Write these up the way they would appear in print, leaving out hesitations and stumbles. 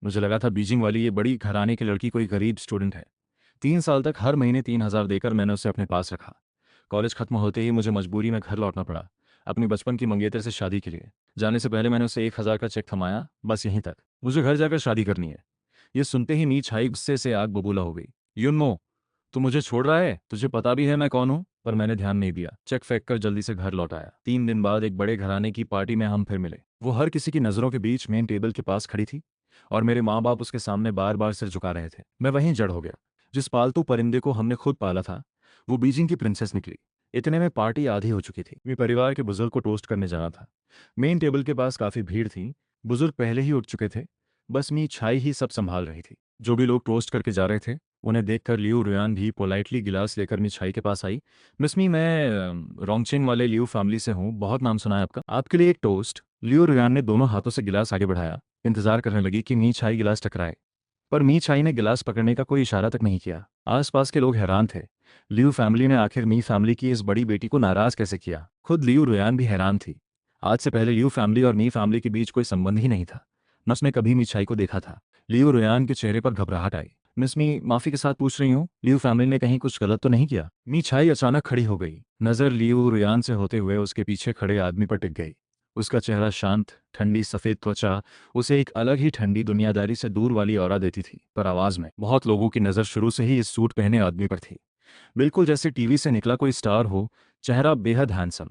मुझे लगा था बीजिंग वाली ये बड़ी घराने की लड़की कोई गरीब स्टूडेंट है। 3 साल तक हर महीने 3,000 देकर मैंने उसे अपने पास रखा। कॉलेज खत्म होते ही मुझे मजबूरी में घर लौटना पड़ा, अपनी बचपन की मंगेतर से शादी के लिए। जाने से पहले मैंने उसे 1,000 का चेक थमाया, बस यहीं तक। मुझे घर जाकर शादी करनी है। ये सुनते ही नी छाई गुस्से से आग बबूला हो गई। युनमो, तू मुझे छोड़ रहा है? तुझे पता भी है मैं कौन हूँ? पर मैंने ध्यान नहीं दिया, चेक फेंक कर जल्दी से घर लौट आया। 3 दिन बाद एक बड़े घराने की पार्टी में हम फिर मिले। वो हर किसी की नज़रों के बीच मेन टेबल के पास खड़ी थी और मेरे माँ बाप उसके सामने बार बार सिर झुका रहे थे। मैं वहीं जड़ हो गया। जिस पालतू परिंदे को हमने खुद पाला था वो बीजिंग की प्रिंसेस निकली। इतने में पार्टी आधी हो चुकी थी। मैं परिवार के बुजुर्ग को टोस्ट करने जाना था। मेन टेबल के पास काफ़ी भीड़ थी। बुजुर्ग पहले ही उठ चुके थे, बस मी छाई ही सब संभाल रही थी। जो भी लोग टोस्ट करके जा रहे थे उन्हें देखकर लियू रुयान भी पोलाइटली गिलास लेकर मिछाई के पास आई। मिस मी, मैं रोंगचिन वाले लियू फैमिली से हूँ, बहुत नाम सुना है आपका, आपके लिए एक टोस्ट। लियू रुयान ने दोनों हाथों से गिलास आगे बढ़ाया। इंतजार करने लगी कि मी छाई गिलास टकराए, पर मी छाई ने गिलास पकड़ने का कोई इशारा तक नहीं किया। आसपास के लोग हैरान थे। लियू फैमिली ने आखिर मी फैमिली की इस बड़ी बेटी को नाराज कैसे किया? खुद लियू रुयान भी हैरान थी। आज से पहले लियू फैमिली और मी फैमिली के बीच कोई संबंध ही नहीं था। न उसने कभी मिछाई को देखा था। लियू रुयान के चेहरे पर घबराहट आई। मिस मी, माफी के साथ पूछ रही हूँ, लियू फैमिली ने कहीं कुछ गलत तो नहीं किया? मी छाई अचानक खड़ी हो गई। नजर लियू रुयान से होते हुए उसके पीछे खड़े आदमी पर टिक गई। उसका चेहरा शांत, ठंडी सफेद त्वचा उसे एक अलग ही ठंडी दुनियादारी से दूर वाली ऑरा देती थी। पर आवाज में बहुत लोगों की नजर शुरू से ही इस सूट पहने आदमी पर थी, बिल्कुल जैसे टीवी से निकला कोई स्टार हो। चेहरा बेहद हैंडसम।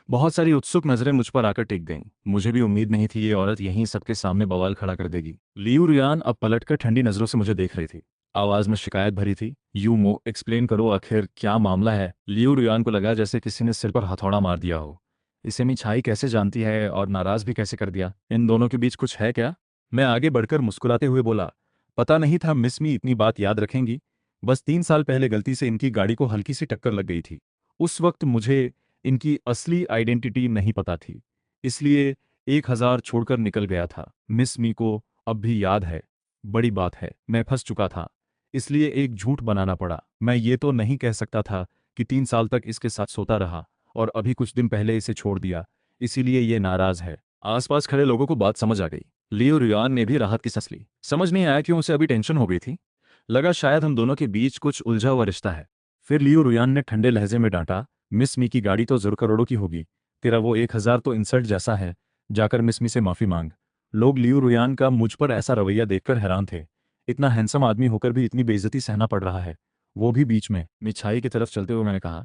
बहुत सारी उत्सुक नजरें मुझ पर आकर टिक गईं। मुझे भी उम्मीद नहीं थी ये औरत यहीं सबके सामने बवाल खड़ा कर देगी। लियू रियान अब पलटकर ठंडी नजरों से मुझे देख रही थी। आवाज में शिकायत भरी थी। यू मो, एक्सप्लेन करो, आखिर क्या मामला है? लियू रियान को लगा जैसे किसी ने सिर पर हथौड़ा मार दिया हो। इसे मिछाई कैसे जानती है और नाराज भी कैसे कर दिया? इन दोनों के बीच कुछ है क्या? मैं आगे बढ़कर मुस्कुराते हुए बोला, पता नहीं था मिस मी इतनी बात याद रखेंगी। बस 3 साल पहले गलती से इनकी गाड़ी को हल्की सी टक्कर लग गई थी। उस वक्त मुझे इनकी असली आइडेंटिटी नहीं पता थी, इसलिए 1,000 छोड़कर निकल गया था। मिस मी को अब भी याद है। बड़ी बात है, मैं फंस चुका था, इसलिए एक झूठ बनाना पड़ा। मैं ये तो नहीं कह सकता था कि 3 साल तक इसके साथ सोता रहा और अभी कुछ दिन पहले इसे छोड़ दिया, इसीलिए ये नाराज है। आसपास खड़े लोगों को बात समझ आ गई। लियो रियान ने भी राहत की सांस ली। समझ नहीं आया क्यों उसे अभी टेंशन हो गई थी। लगा शायद हम दोनों के बीच कुछ उलझा हुआ रिश्ता है। फिर लियो रियान ने ठंडे लहजे में डांटा, मिस मी की गाड़ी तो जरूर करोड़ों की होगी, तेरा वो 1,000 तो इंसल्ट जैसा है। जाकर मिस मी से माफी मांग। लोग लियो रियान का मुझ पर ऐसा रवैया देखकर हैरान थे। इतना हैंडसम आदमी होकर भी इतनी बेइज्जती सहना पड़ रहा है, वो भी बीच में। मिछाई की तरफ चलते हुए मैंने कहा,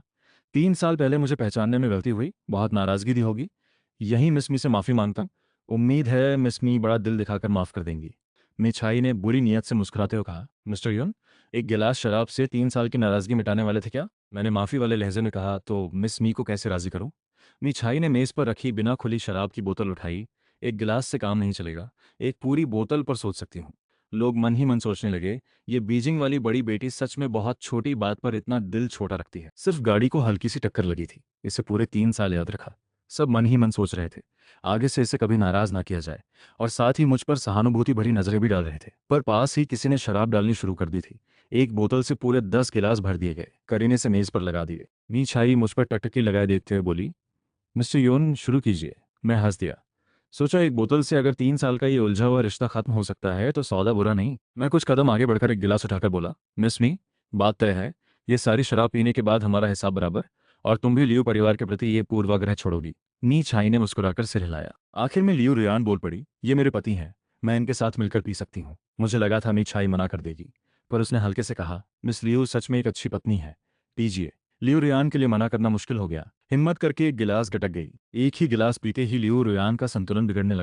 3 साल पहले मुझे पहचानने में गलती हुई, बहुत नाराजगी दी होगी, यहीं मिस मी से माफी मांगता। उम्मीद है मिस मी बड़ा दिल दिखाकर माफ कर देंगी। मिछाई ने बुरी नीयत से मुस्कुराते हुए कहा, मिस्टर युन, एक गिलास शराब से 3 साल की नाराजगी मिटाने वाले थे क्या? मैंने माफी वाले लहजे में कहा, तो मिस मी को कैसे राजी करूं? मिछाई ने मेज पर रखी बिना खुली शराब की बोतल उठाई। एक गिलास से काम नहीं चलेगा, एक पूरी बोतल पर सोच सकती हूँ। लोग मन ही मन सोचने लगे, ये बीजिंग वाली बड़ी बेटी सच में बहुत छोटी बात पर इतना दिल छोटा रखती है। सिर्फ गाड़ी को हल्की सी टक्कर लगी थी, इसे पूरे 3 साल याद रखा। सब मन ही मन सोच रहे थे आगे से इसे कभी नाराज ना किया जाए, और साथ ही मुझ पर सहानुभूति भरी नजरें भी डाल रहे थे। पर पास ही किसी ने शराब डालनी शुरू कर दी थी। एक बोतल से पूरे 10 गिलास भर दिए गए, करीने से मेज पर लगा दिए। मीछाई मुझ पर टकटकी लगाए देखते हुए बोली, मिस्टर योन शुरू कीजिए। मैं हंस दिया। सोचा एक बोतल से अगर 3 साल का ये उलझा हुआ रिश्ता खत्म हो सकता है तो सौदा बुरा नहीं। मैं कुछ कदम आगे बढ़कर एक गिलास उठाकर बोला, मिस मी, बात तय है, ये सारी शराब पीने के बाद हमारा हिसाब बराबर, और तुम भी लियो परिवार के प्रति ये पूर्वाग्रह छोड़ोगी। नी छाई ने मुस्कुराकर सिर हिलाया। आखिर में लियो रियान बोल पड़ी, ये मेरे पति हैं, मैं इनके साथ मिलकर पी सकती हूँ। मुझे लगा था नी छाई मना कर देगी, पर उसने हल्के से कहा, मिस लियो सच में एक अच्छी पत्नी है, पीजिए। लियो रियान के लिए मना करना मुश्किल हो गया। हिम्मत करके एक गिलास गटक गई। एक ही गिलास पीते ही लियो रियान का संतुलन बिगड़ने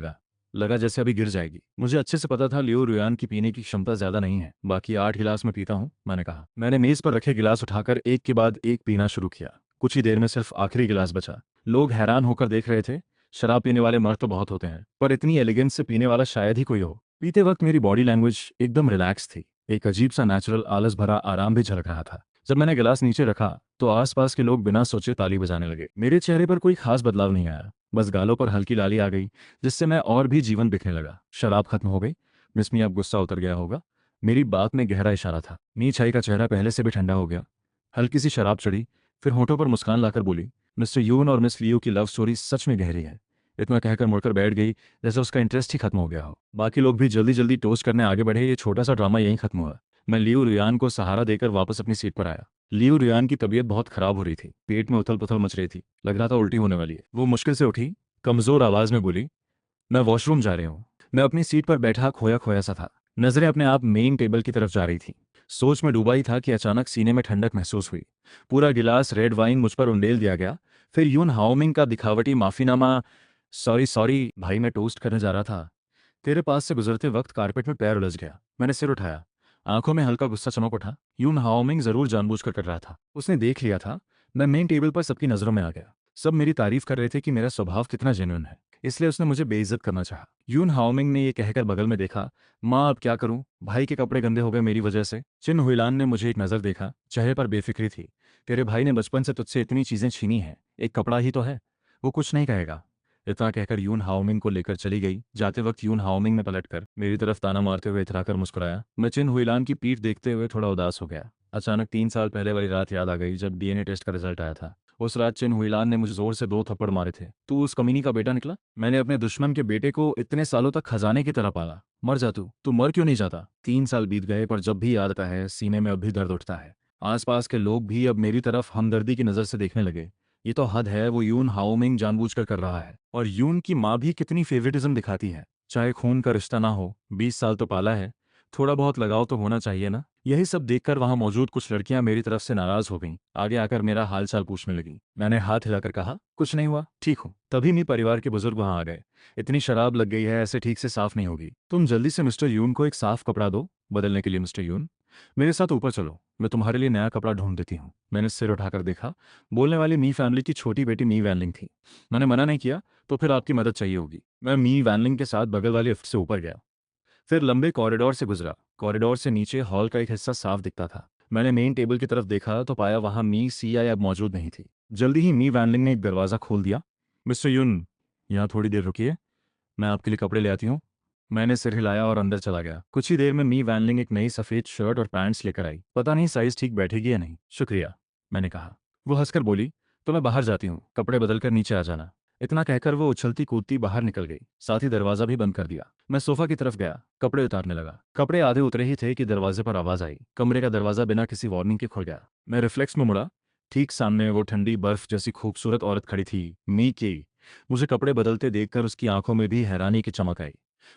लगा जैसे अभी गिर जाएगी। मुझे अच्छे से पता था लियो रियान की पीने की क्षमता ज्यादा नहीं है। बाकी 8 गिलास में पीता हूँ, मैंने कहा। मैंने मेज पर रखे गिलास उठाकर एक के बाद एक पीना शुरू किया। कुछ ही देर में सिर्फ आखिरी गिलास बचा। लोग हैरान होकर देख रहे थे। शराब पीने वाले मर्द तो बहुत होते हैं, पर इतनी एलिगेंस से पीने वाला शायद ही कोई हो। पीते वक्त मेरी बॉडी लैंग्वेज एकदम रिलैक्स थी। एक अजीब सा नेचुरल आलस भरा आराम भी झलक रहा था। जब मैंने गिलास नीचे रखा तो आसपास के लोग बिना सोचे ताली बजाने लगे। मेरे चेहरे पर कोई खास बदलाव नहीं आया, बस गालों पर हल्की लाली आ गई, जिससे मैं और भी जीवन बिखरने लगा। शराब खत्म हो गई। मिस मी अब गुस्सा उतर गया होगा, मेरी बात में गहरा इशारा था। नी छाई का चेहरा पहले से भी ठंडा हो गया। हल्की सी शराब चढ़ी, फिर होठों पर मुस्कान लाकर बोली, मिस्टर यून और मिस लियो की लव स्टोरी सच में गहरी है। इतना कहकर मुड़कर बैठ गई जैसे उसका इंटरेस्ट ही खत्म हो गया हो। बाकी लोग भी जल्दी जल्दी टोस्ट करने आगे बढ़े। ये छोटा सा ड्रामा यहीं खत्म हुआ। मैं लियो रियान को सहारा देकर वापस अपनी सीट पर आया। लियो रियान की तबीयत बहुत खराब हो रही थी, पेट में उथल पुथल मच रही थी, लग रहा था उल्टी होने वाली है। वो मुश्किल से उठी, कमजोर आवाज में बोली, मैं वॉशरूम जा रही हूँ। मैं अपनी सीट पर बैठा खोया खोया सा था, नजरें अपने आप मेन टेबल की तरफ जा रही थी। सोच में डूबा ही था कि अचानक सीने में ठंडक महसूस हुई। पूरा गिलास रेड वाइन मुझ पर उंडेल दिया गया। फिर यून हाओमिंग का दिखावटी माफीनामा, सॉरी सॉरी भाई मैं टोस्ट करने जा रहा था, तेरे पास से गुजरते वक्त कारपेट में पैर उलझ गया। मैंने सिर उठाया, आंखों में हल्का गुस्सा चमक उठा। यून हाओमिंग जरूर जानबूझकर कर रहा था, उसने देख लिया था। मैं मेन टेबल पर सबकी नजरों में आ गया। सब मेरी तारीफ कर रहे थे कि मेरा स्वभाव कितना जेन्युइन है, इसलिए उसने मुझे बेइज्जत करना चाहा। यून हाओमिंग ने यह कहकर बगल में देखा, माँ अब क्या करूं, भाई के कपड़े गंदे हो गए मेरी वजह से। चिन हुईलान ने मुझे एक नज़र देखा, चेहरे पर बेफिक्री थी। तेरे भाई ने बचपन से तुझसे इतनी चीजें छीनी हैं, एक कपड़ा ही तो है, वो कुछ नहीं कहेगा। इतना कहकर यून हाओमिंग को लेकर चली गई। जाते वक्त यून हाओमिंग ने पलटकर मेरी तरफ ताना मारते हुए इतराकर मुस्कुराया। मैं चिन हुईलान की पीठ देखते हुए थोड़ा उदास हो गया। अचानक 3 साल पहले वाली रात याद आ गई जब डीएनए टेस्ट का रिजल्ट आया था। उस रात चिन हुईलान ने मुझे जोर से 2 थप्पड़ मारे थे। तू उस कमीनी का बेटा निकला। मैंने अपने दुश्मन के बेटे को इतने सालों तक खजाने की तरह पाला। मर जा तू मर क्यों नहीं जाता। 3 साल बीत गए पर जब भी याद आता है सीने में अब भी दर्द उठता है। आसपास के लोग भी अब मेरी तरफ हमदर्दी की नज़र से देखने लगे। ये तो हद है, वो यून हाओमिंग जानबूझकर कर रहा है। और यून की माँ भी कितनी फेवरेटिज्म दिखाती है। चाहे खून का रिश्ता ना हो, 20 साल तो पाला है, थोड़ा बहुत लगाव तो होना चाहिए ना। यही सब देखकर वहां मौजूद कुछ लड़कियां मेरी तरफ से नाराज हो गईं। आगे आकर मेरा हालचाल पूछने लगी। मैंने हाथ हिलाकर कहा, कुछ नहीं हुआ, ठीक हूँ। तभी मेरे परिवार के बुजुर्ग वहां आ गए। इतनी शराब लग गई है, ऐसे ठीक से साफ नहीं होगी। तुम जल्दी से मिस्टर यून को एक साफ कपड़ा दो बदलने के लिए। मिस्टर यून, मेरे साथ ऊपर चलो, मैं तुम्हारे लिए नया कपड़ा ढूंढ देती हूँ। मैंने सिर उठाकर देखा। बोलने वाली मी फैमिली की छोटी बेटी मी वैनलिंग थी। मैंने मना नहीं किया, तो फिर आपकी मदद चाहिए होगी। मैं मी वैनलिंग के साथ बगल वाले लिफ्ट से ऊपर गया, फिर लंबे कॉरिडोर से गुजरा। कॉरिडोर से नीचे हॉल का एक हिस्सा साफ दिखता था। मैंने मेन टेबल की तरफ देखा तो पाया वहां मी सीआई अब मौजूद नहीं थी। जल्दी ही मी वैनलिंग ने एक दरवाज़ा खोल दिया। मिस्टर यून, यहाँ थोड़ी देर रुकिए, मैं आपके लिए कपड़े ले आती हूँ। मैंने सिर हिलाया और अंदर चला गया। कुछ ही देर में मी वैनलिंग एक नई सफ़ेद शर्ट और पैंट्स लेकर आई। पता नहीं साइज़ ठीक बैठेगी या नहीं। शुक्रिया, मैंने कहा। वो हंसकर बोली, तो मैं बाहर जाती हूँ, कपड़े बदलकर नीचे आ जाना। इतना कहकर वो उछलती कूदती बाहर निकल गई, साथ ही दरवाज़ा भी बंद कर दिया। मैं सोफा की तरफ गया, कपड़े उतारने लगा। कपड़े आधे उतरे ही थे कि दरवाजे पर आवाज़ आई। कमरे का दरवाज़ा बिना किसी वार्निंग के खुल गया। मैं रिफ्लेक्स में मुड़ा। ठीक सामने वो ठंडी बर्फ जैसी खूबसूरत औरत खड़ी थी, मी की। मुझे कपड़े बदलते देखकर उसकी आंखों में भी हैरानी की चमक आई।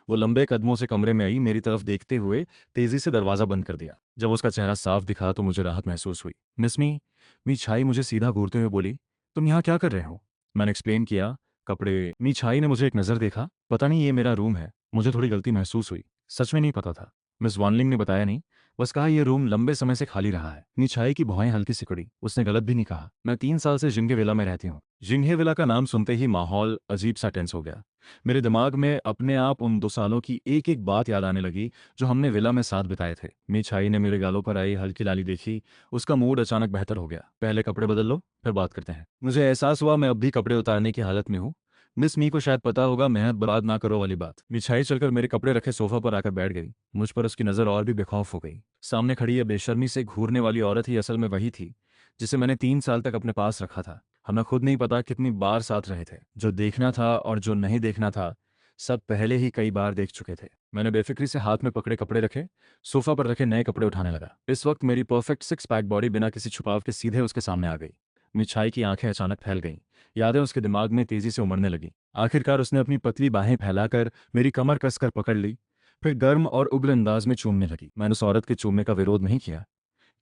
वो लंबे कदमों से कमरे में आई, मेरी तरफ देखते हुए तेजी से दरवाजा बंद कर दिया। जब उसका चेहरा साफ दिखा तो मुझे राहत महसूस हुई। मिस मी छाई मुझे सीधा घूरते हुए बोली, तुम यहाँ क्या कर रहे हो। मैंने एक्सप्लेन किया, कपड़े। मी छाई ने मुझे एक नज़र देखा। पता नहीं ये मेरा रूम है, मुझे थोड़ी गलती महसूस हुई। सच में नहीं पता था। मिस वानलिंग ने बताया नहीं, बस कहा यह रूम लंबे समय से खाली रहा है। निछाई की भौहें हल्की सिकुड़ी। उसने गलत भी नहीं कहा। मैं 3 साल से जिंगे विला में रहती हूँ। जिंगे विला का नाम सुनते ही माहौल अजीब सा टेंस हो गया। मेरे दिमाग में अपने आप उन 2 सालों की एक एक बात याद आने लगी जो हमने विला में साथ बिताए थे। मिछाई ने मेरे गालों पर आई हल्की लाली देखी। उसका मूड अचानक बेहतर हो गया। पहले कपड़े बदल लो, फिर बात करते हैं। मुझे एहसास हुआ मैं अब भी कपड़े उतारने की हालत में हूँ। मिस मी को शायद पता होगा, मेहनत बर्बाद ना करो वाली बात। मिछाई चलकर मेरे कपड़े रखे सोफा पर आकर बैठ गई। मुझ पर उसकी नज़र और भी बेखौफ हो गई। सामने खड़ी यह बेशर्मी से घूरने वाली औरत ही असल में वही थी जिसे मैंने 3 साल तक अपने पास रखा था। हमें खुद नहीं पता कितनी बार साथ रहे थे। जो देखना था और जो नहीं देखना था, सब पहले ही कई बार देख चुके थे। मैंने बेफिक्री से हाथ में पकड़े कपड़े रखे, सोफा पर रखे नए कपड़े उठाने लगा। इस वक्त मेरी परफेक्ट 6 पैक बॉडी बिना किसी छुपाव के सीधे उसके सामने आ गई। मिछाई की आंखें अचानक फैल गईं। यादें उसके दिमाग में तेजी से उमड़ने लगी। आखिरकार उसने अपनी पतली बाहें फैलाकर मेरी कमर कसकर पकड़ ली, फिर गर्म और उग्र अंदाज में चूमने लगी। मैंने उस औरत के चूमने का विरोध नहीं किया।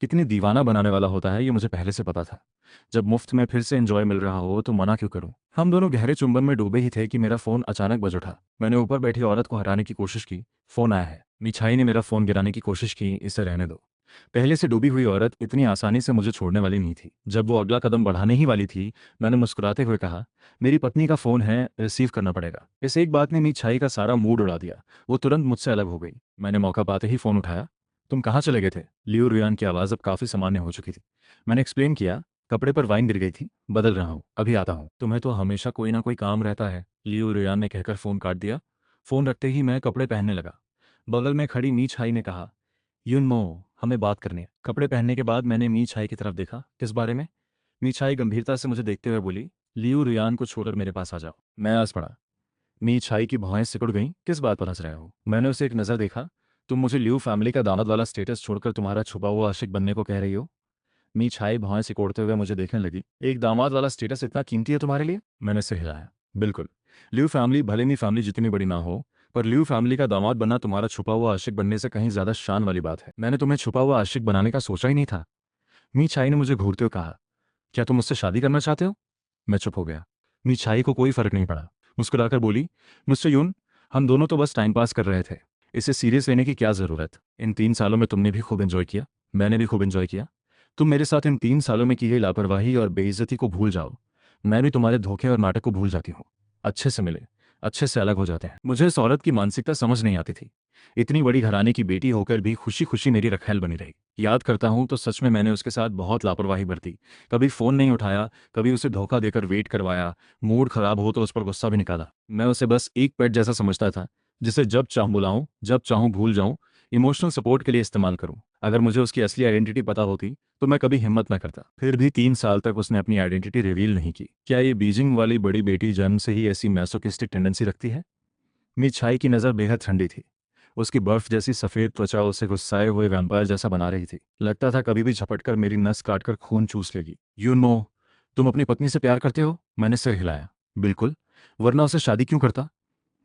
कितनी दीवाना बनाने वाला होता है ये मुझे पहले से पता था। जब मुफ्त में फिर से एंजॉय मिल रहा हो तो मना क्यों करूं। हम दोनों गहरे चुंबन में डूबे ही थे कि मेरा फोन अचानक बज उठा। मैंने ऊपर बैठी औरत को हटाने की कोशिश की। फोन आया है। मिछाई ने मेरा फोन गिराने की कोशिश की, इसे रहने दो। पहले से डूबी हुई औरत इतनी आसानी से मुझे छोड़ने वाली नहीं थी। जब वो अगला कदम बढ़ाने ही वाली थी, मैंने मुस्कुराते हुए कहा, मेरी पत्नी का फोन है, रिसीव करना पड़ेगा। इस एक बात ने मिछाई का सारा मूड उड़ा दिया। वो तुरंत मुझसे अलग हो गई। मैंने मौका पाते ही फोन उठाया। तुम कहाँ चले गए थे। लियो रियान की आवाज़ अब काफ़ी सामान्य हो चुकी थी। मैंने एक्सप्लेन किया, कपड़े पर वाइन गिर गई थी, बदल रहा हूँ, अभी आता हूँ। तुम्हें तो हमेशा कोई ना कोई काम रहता है, लियो रियान ने कहकर फ़ोन काट दिया। फ़ोन रखते ही मैं कपड़े पहनने लगा। बगल में खड़ी मी छाई ने कहा, युनमो, हमें बात करनी है। कपड़े पहनने के बाद मैंने मी छाई की तरफ देखा। किस बारे में। मी छाई गंभीरता से मुझे देखते हुए बोली, लियो रियान को छोड़कर मेरे पास आ जाओ। मैं आस पड़ा। मी छाई की भौहें सिकुड़ गईं। किस बात पर हंस रहे हो? मैंने उसे एक नज़र देखा। तुम मुझे लियू फैमिली का दामाद वाला स्टेटस छोड़कर तुम्हारा छुपा हुआ आशिक बनने को कह रही हो? मी छाई भौहें सिकोड़ते हुए मुझे देखने लगी। एक दामाद वाला स्टेटस इतना कीमती है तुम्हारे लिए? मैंने सिर हिलाया। बिल्कुल। लियू फैमिली भले मी फैमिली जितनी बड़ी ना हो, पर लियू फैमिली का दामाद बनना तुम्हारा छुपा हुआ आशिक बनने से कहीं ज्यादा शान वाली बात है। मैंने तुम्हें छुपा हुआ आशिक बनाने का सोचा ही नहीं था। मी छाई ने मुझे घूरते हुए कहा, क्या तुम मुझसे शादी करना चाहते हो? मैं चुप हो गया। मी छाई को कोई फर्क नहीं पड़ा। मुस्कुराकर बोली, मिस्टर यून, हम दोनों तो बस टाइम पास कर रहे थे। इसे सीरियस लेने की क्या जरूरत? इन 3 सालों में तुमने भी खूब एंजॉय किया, मैंने भी खूब एंजॉय किया। तुम मेरे साथ इन 3 सालों में की गई लापरवाही और बेइज्जती को भूल जाओ। मैं भी तुम्हारे धोखे और नाटक को भूल जाती हूँ। अच्छे से मिले, अच्छे से अलग हो जाते हैं। मुझे इस औरत की मानसिकता समझ नहीं आती थी। इतनी बड़ी घराने की बेटी होकर भी खुशी खुशी मेरी रखैल बनी रही। याद करता हूँ तो सच में मैंने उसके साथ बहुत लापरवाही बरती। कभी फ़ोन नहीं उठाया, कभी उसे धोखा देकर वेट करवाया, मूड खराब हो तो उस पर गुस्सा भी निकाला। मैं उसे बस एक पेट जैसा समझता था, जिसे जब चाहूँ बुलाऊं, जब चाहूँ भूल जाऊं, इमोशनल सपोर्ट के लिए इस्तेमाल करूं। अगर मुझे उसकी असली आइडेंटिटी पता होती तो मैं कभी हिम्मत न करता। फिर भी 3 साल तक उसने अपनी आइडेंटिटी रिवील नहीं की। क्या ये बीजिंग वाली बड़ी बेटी जन्म से ही ऐसी मैसोकिस्टिक टेंडेंसी रखती है? मिछाई की नज़र बेहद ठंडी थी। उसकी बर्फ जैसी सफ़ेद त्वचा उसे गुस्साए हुए वैम्पायर जैसा बना रही थी। लगता था कभी भी झपटकर मेरी नस काटकर खून चूस लेगी। यू नो, तुम अपनी पत्नी से प्यार करते हो? मैंने सिर हिलाया। बिल्कुल, वरना उसे शादी क्यों करता?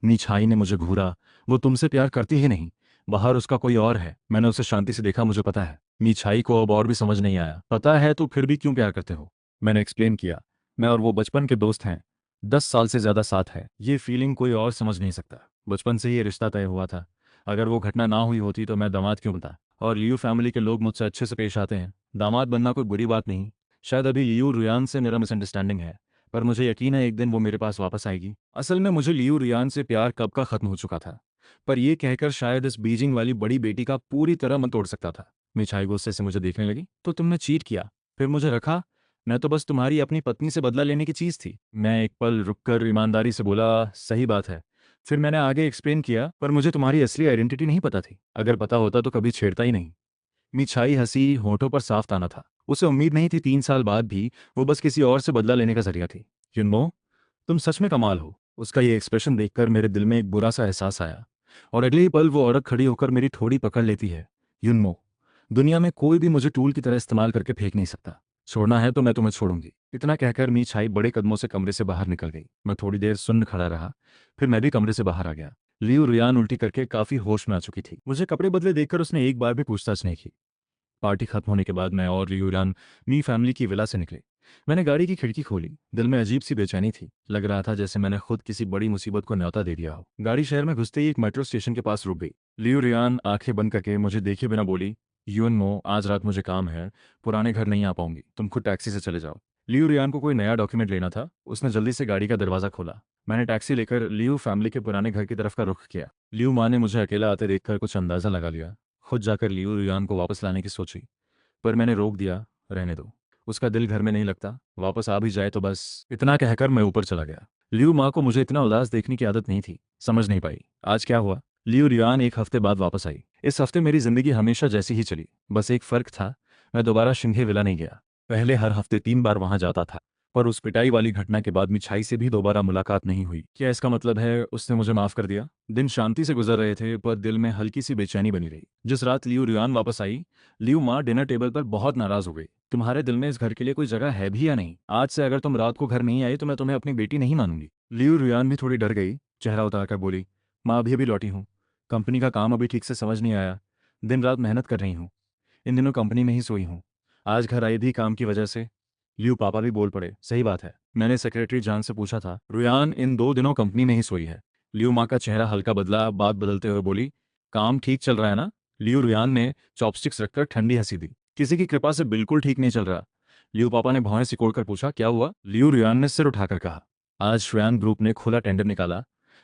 निछाई ने मुझे घूरा। वो तुमसे प्यार करती ही नहीं, बाहर उसका कोई और है। मैंने उसे शांति से देखा, मुझे पता है। निछाई को अब और भी समझ नहीं आया। पता है तो फिर भी क्यों प्यार करते हो? मैंने एक्सप्लेन किया। मैं और वो बचपन के दोस्त हैं, 10 साल से ज़्यादा साथ है। ये फीलिंग कोई और समझ नहीं सकता। बचपन से ही ये रिश्ता तय हुआ था। अगर वो घटना ना हुई होती तो मैं दामाद क्यों बनता? और लियू फैमिली के लोग मुझसे अच्छे से पेश आते हैं। दामाद बनना कोई बुरी बात नहीं। शायद अभी लियू रुयान से मेरा मिसअंडरस्टैंडिंग है, पर मुझे यकीन है एक दिन वो मेरे पास वापस आएगी। असल में मुझे लियू रियान से प्यार कब का खत्म हो चुका था, पर यह कहकर शायद इस बीजिंग वाली बड़ी बेटी का पूरी तरह मन तोड़ सकता था। मिछाई गुस्से से मुझे देखने लगी। तो तुमने चीट किया, फिर मुझे रखा? मैं तो बस तुम्हारी अपनी पत्नी से बदला लेने की चीज थी। मैं एक पल रुककर ईमानदारी से बोला, सही बात है। फिर मैंने आगे एक्सप्लेन किया, पर मुझे तुम्हारी असली आइडेंटिटी नहीं पता थी। अगर पता होता तो कभी छेड़ता ही नहीं। मिछाई हंसी, होठों पर साफ ताना था। उसे उम्मीद नहीं थी 3 साल बाद भी वो बस किसी और से बदला लेने का जरिया थी। युनमो, तुम सच में कमाल हो। उसका ये एक्सप्रेशन देखकर मेरे दिल में एक बुरा सा एहसास आया, और अगले ही पल वो औरत खड़ी होकर मेरी थोड़ी पकड़ लेती है। युनमो, दुनिया में कोई भी मुझे टूल की तरह इस्तेमाल करके फेंक नहीं सकता। छोड़ना है तो मैं तुम्हें छोड़ूंगी। इतना कहकर मी छाई बड़े कदमों से कमरे से बाहर निकल गई। मैं थोड़ी देर सुन्न खड़ा रहा, फिर मैं भी कमरे से बाहर आ गया। लियू रियान उल्टी करके काफी होश में आ चुकी थी। मुझे कपड़े बदले देखकर उसने एक बार भी पूछताछ नहीं की। पार्टी खत्म होने के बाद मैं और यूरान मी फैमिली की विला से निकले। मैंने गाड़ी की खिड़की खोली। दिल में अजीब सी बेचैनी थी। लग रहा था जैसे मैंने खुद किसी बड़ी मुसीबत को न्योता दे दिया हो। गाड़ी शहर में घुसते ही एक मेट्रो स्टेशन के पास रुक गई। लियू रियान आंखें बंद करके मुझे देखे बिना बोली, यून नो, आज रात मुझे काम है, पुराने घर नहीं आ पाऊंगी, तुम खुद टैक्सी से चले जाओ। लियू रियान को कोई नया डॉक्यूमेंट लेना था। उसने जल्दी से गाड़ी का दरवाजा खोला। मैंने टैक्सी लेकर लियू फैमिली के पुराने घर की तरफ का रुख किया। लियू माँ ने मुझे अकेला आते देखकर कुछ अंदाजा लगा लिया। खुद जाकर लियू रियान को वापस लाने की सोची, पर मैंने रोक दिया। रहने दो, उसका दिल घर में नहीं लगता, वापस आ भी जाए तो बस। इतना कहकर मैं ऊपर चला गया। लियू माँ को मुझे इतना उदास देखने की आदत नहीं थी। समझ नहीं पाई आज क्या हुआ। लियू रियान एक हफ्ते बाद वापस आई। इस हफ्ते मेरी जिंदगी हमेशा जैसी ही चली, बस एक फर्क था, मैं दोबारा शिंघे विला नहीं गया। पहले हर हफ्ते 3 बार वहां जाता था, पर उस पिटाई वाली घटना के बाद मिछाई से भी दोबारा मुलाकात नहीं हुई। क्या इसका मतलब है उसने मुझे माफ कर दिया? दिन शांति से गुजर रहे थे, पर दिल में हल्की सी बेचैनी बनी रही। जिस रात लियू रियान वापस आई, लियू माँ डिनर टेबल पर बहुत नाराज हो गई। तुम्हारे दिल में इस घर के लिए कोई जगह है भी या नहीं? आज से अगर तुम रात को घर नहीं आई तो मैं तुम्हें अपनी बेटी नहीं मानूंगी। लियू रियान भी थोड़ी डर गई। चेहरा उतारकर बोली, माँ अभी अभी लौटी हूँ, कंपनी का काम अभी ठीक से समझ नहीं आया, दिन रात मेहनत कर रही हूँ, इन दिनों कंपनी में ही सोई हूँ, आज घर आई भी काम की वजह से। लियू पापा भी बोल पड़े, सही बात है, मैंने सेक्रेटरी जान से पूछा था, रुयान इन 2 दिनों कंपनी में ही सोई है। लियू माँ का चेहरा हल्का बदला। बात बदलते हुए बोली, काम ठीक चल रहा है ना? लियू रुयान ने चॉपस्टिक्स रखकर ठंडी हंसी दी। किसी की कृपा से बिल्कुल ठीक नहीं चल रहा। लियू पापा ने भौहें सिकोड़कर पूछा, क्या हुआ? लियू रुयान ने सिर उठाकर कहा, आज श्रेयान ग्रुप ने खुला टेंडर निकाला,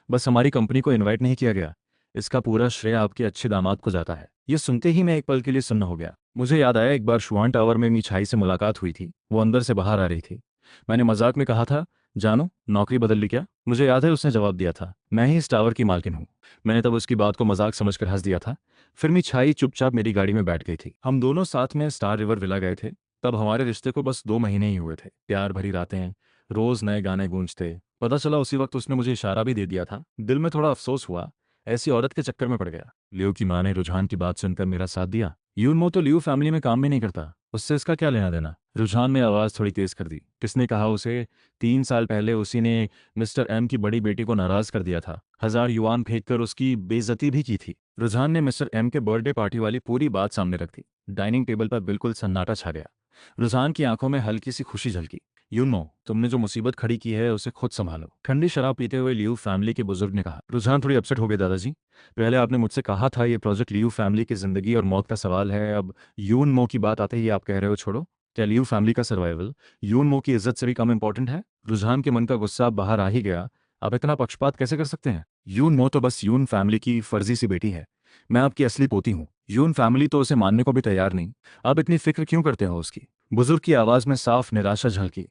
बस हमारी कंपनी को इनवाइट नहीं किया गया। इसका पूरा श्रेय आपके अच्छे दामाद को जाता है। ये सुनते ही मैं एक पल के लिए सुन्न हो गया। मुझे याद आया एक बार शुआन टावर में मिछाई से मुलाकात हुई थी। वो अंदर से बाहर आ रही थी। मैंने मजाक में कहा था, जानो नौकरी बदल ली क्या? मुझे याद है उसने जवाब दिया था, मैं ही इस टावर की मालकिन हूँ। मैंने तब उसकी बात को मजाक समझकर हंस दिया था। फिर मिछाई चुपचाप मेरी गाड़ी में बैठ गई थी। हम दोनों साथ में स्टार रिवर विला गए थे। तब हमारे रिश्ते को बस 2 महीने ही हुए थे। प्यार भरी रातें, रोज नए गाने गूंजते, पता चला उसी वक्त उसने मुझे इशारा भी दे दिया था। दिल में थोड़ा अफसोस हुआ, ऐसी औरत के चक्कर में पड़ गया। लियो की माँ ने रुझान की बात सुनकर मेरा साथ दिया। यूनमो तो लियो फैमिली में काम भी नहीं करता, उससे इसका क्या लेना देना। रुझान ने आवाज़ थोड़ी तेज कर दी। किसने कहा उसे? 3 साल पहले उसी ने मिस्टर एम की बड़ी बेटी को नाराज कर दिया था, 1000 युआन फेंक कर उसकी बेइज्जती भी की थी। रुझान ने मिस्टर एम के बर्थडे पार्टी वाली पूरी बात सामने रख दी। डाइनिंग टेबल पर बिल्कुल सन्नाटा छा गया। रुझान की आंखों में हल्की सी खुशी झलकी। यूनो, तुमने जो मुसीबत खड़ी की है उसे खुद संभालो, ठंडी शराब पीते हुए लियू फैमिली के बुजुर्ग ने कहा। रुझान थोड़ी अपसेट हो गए। दादाजी, पहले आपने मुझसे कहा था ये प्रोजेक्ट लियू फैमिली की जिंदगी और मौत का सवाल है, अब यूनमो की बात आते ही आप कह रहे हो छोड़ो। क्या लियू फैमिली का सर्वाइवल यूनमो की इज्जत से भी कम इंपॉर्टेंट है? रुझान के मन का गुस्सा अब बाहर आ ही गया। आप इतना पक्षपात कैसे कर सकते हैं? यूनमो तो बस यून फैमिली की फर्जी सी बेटी है, मैं आपकी असली पोती हूँ। यून फैमिली तो उसे मानने को भी तैयार नहीं। आप इतनी फिक्र क्यों करते हो उसकी? बुजुर्ग की आवाज में साफ निराशा झलकी।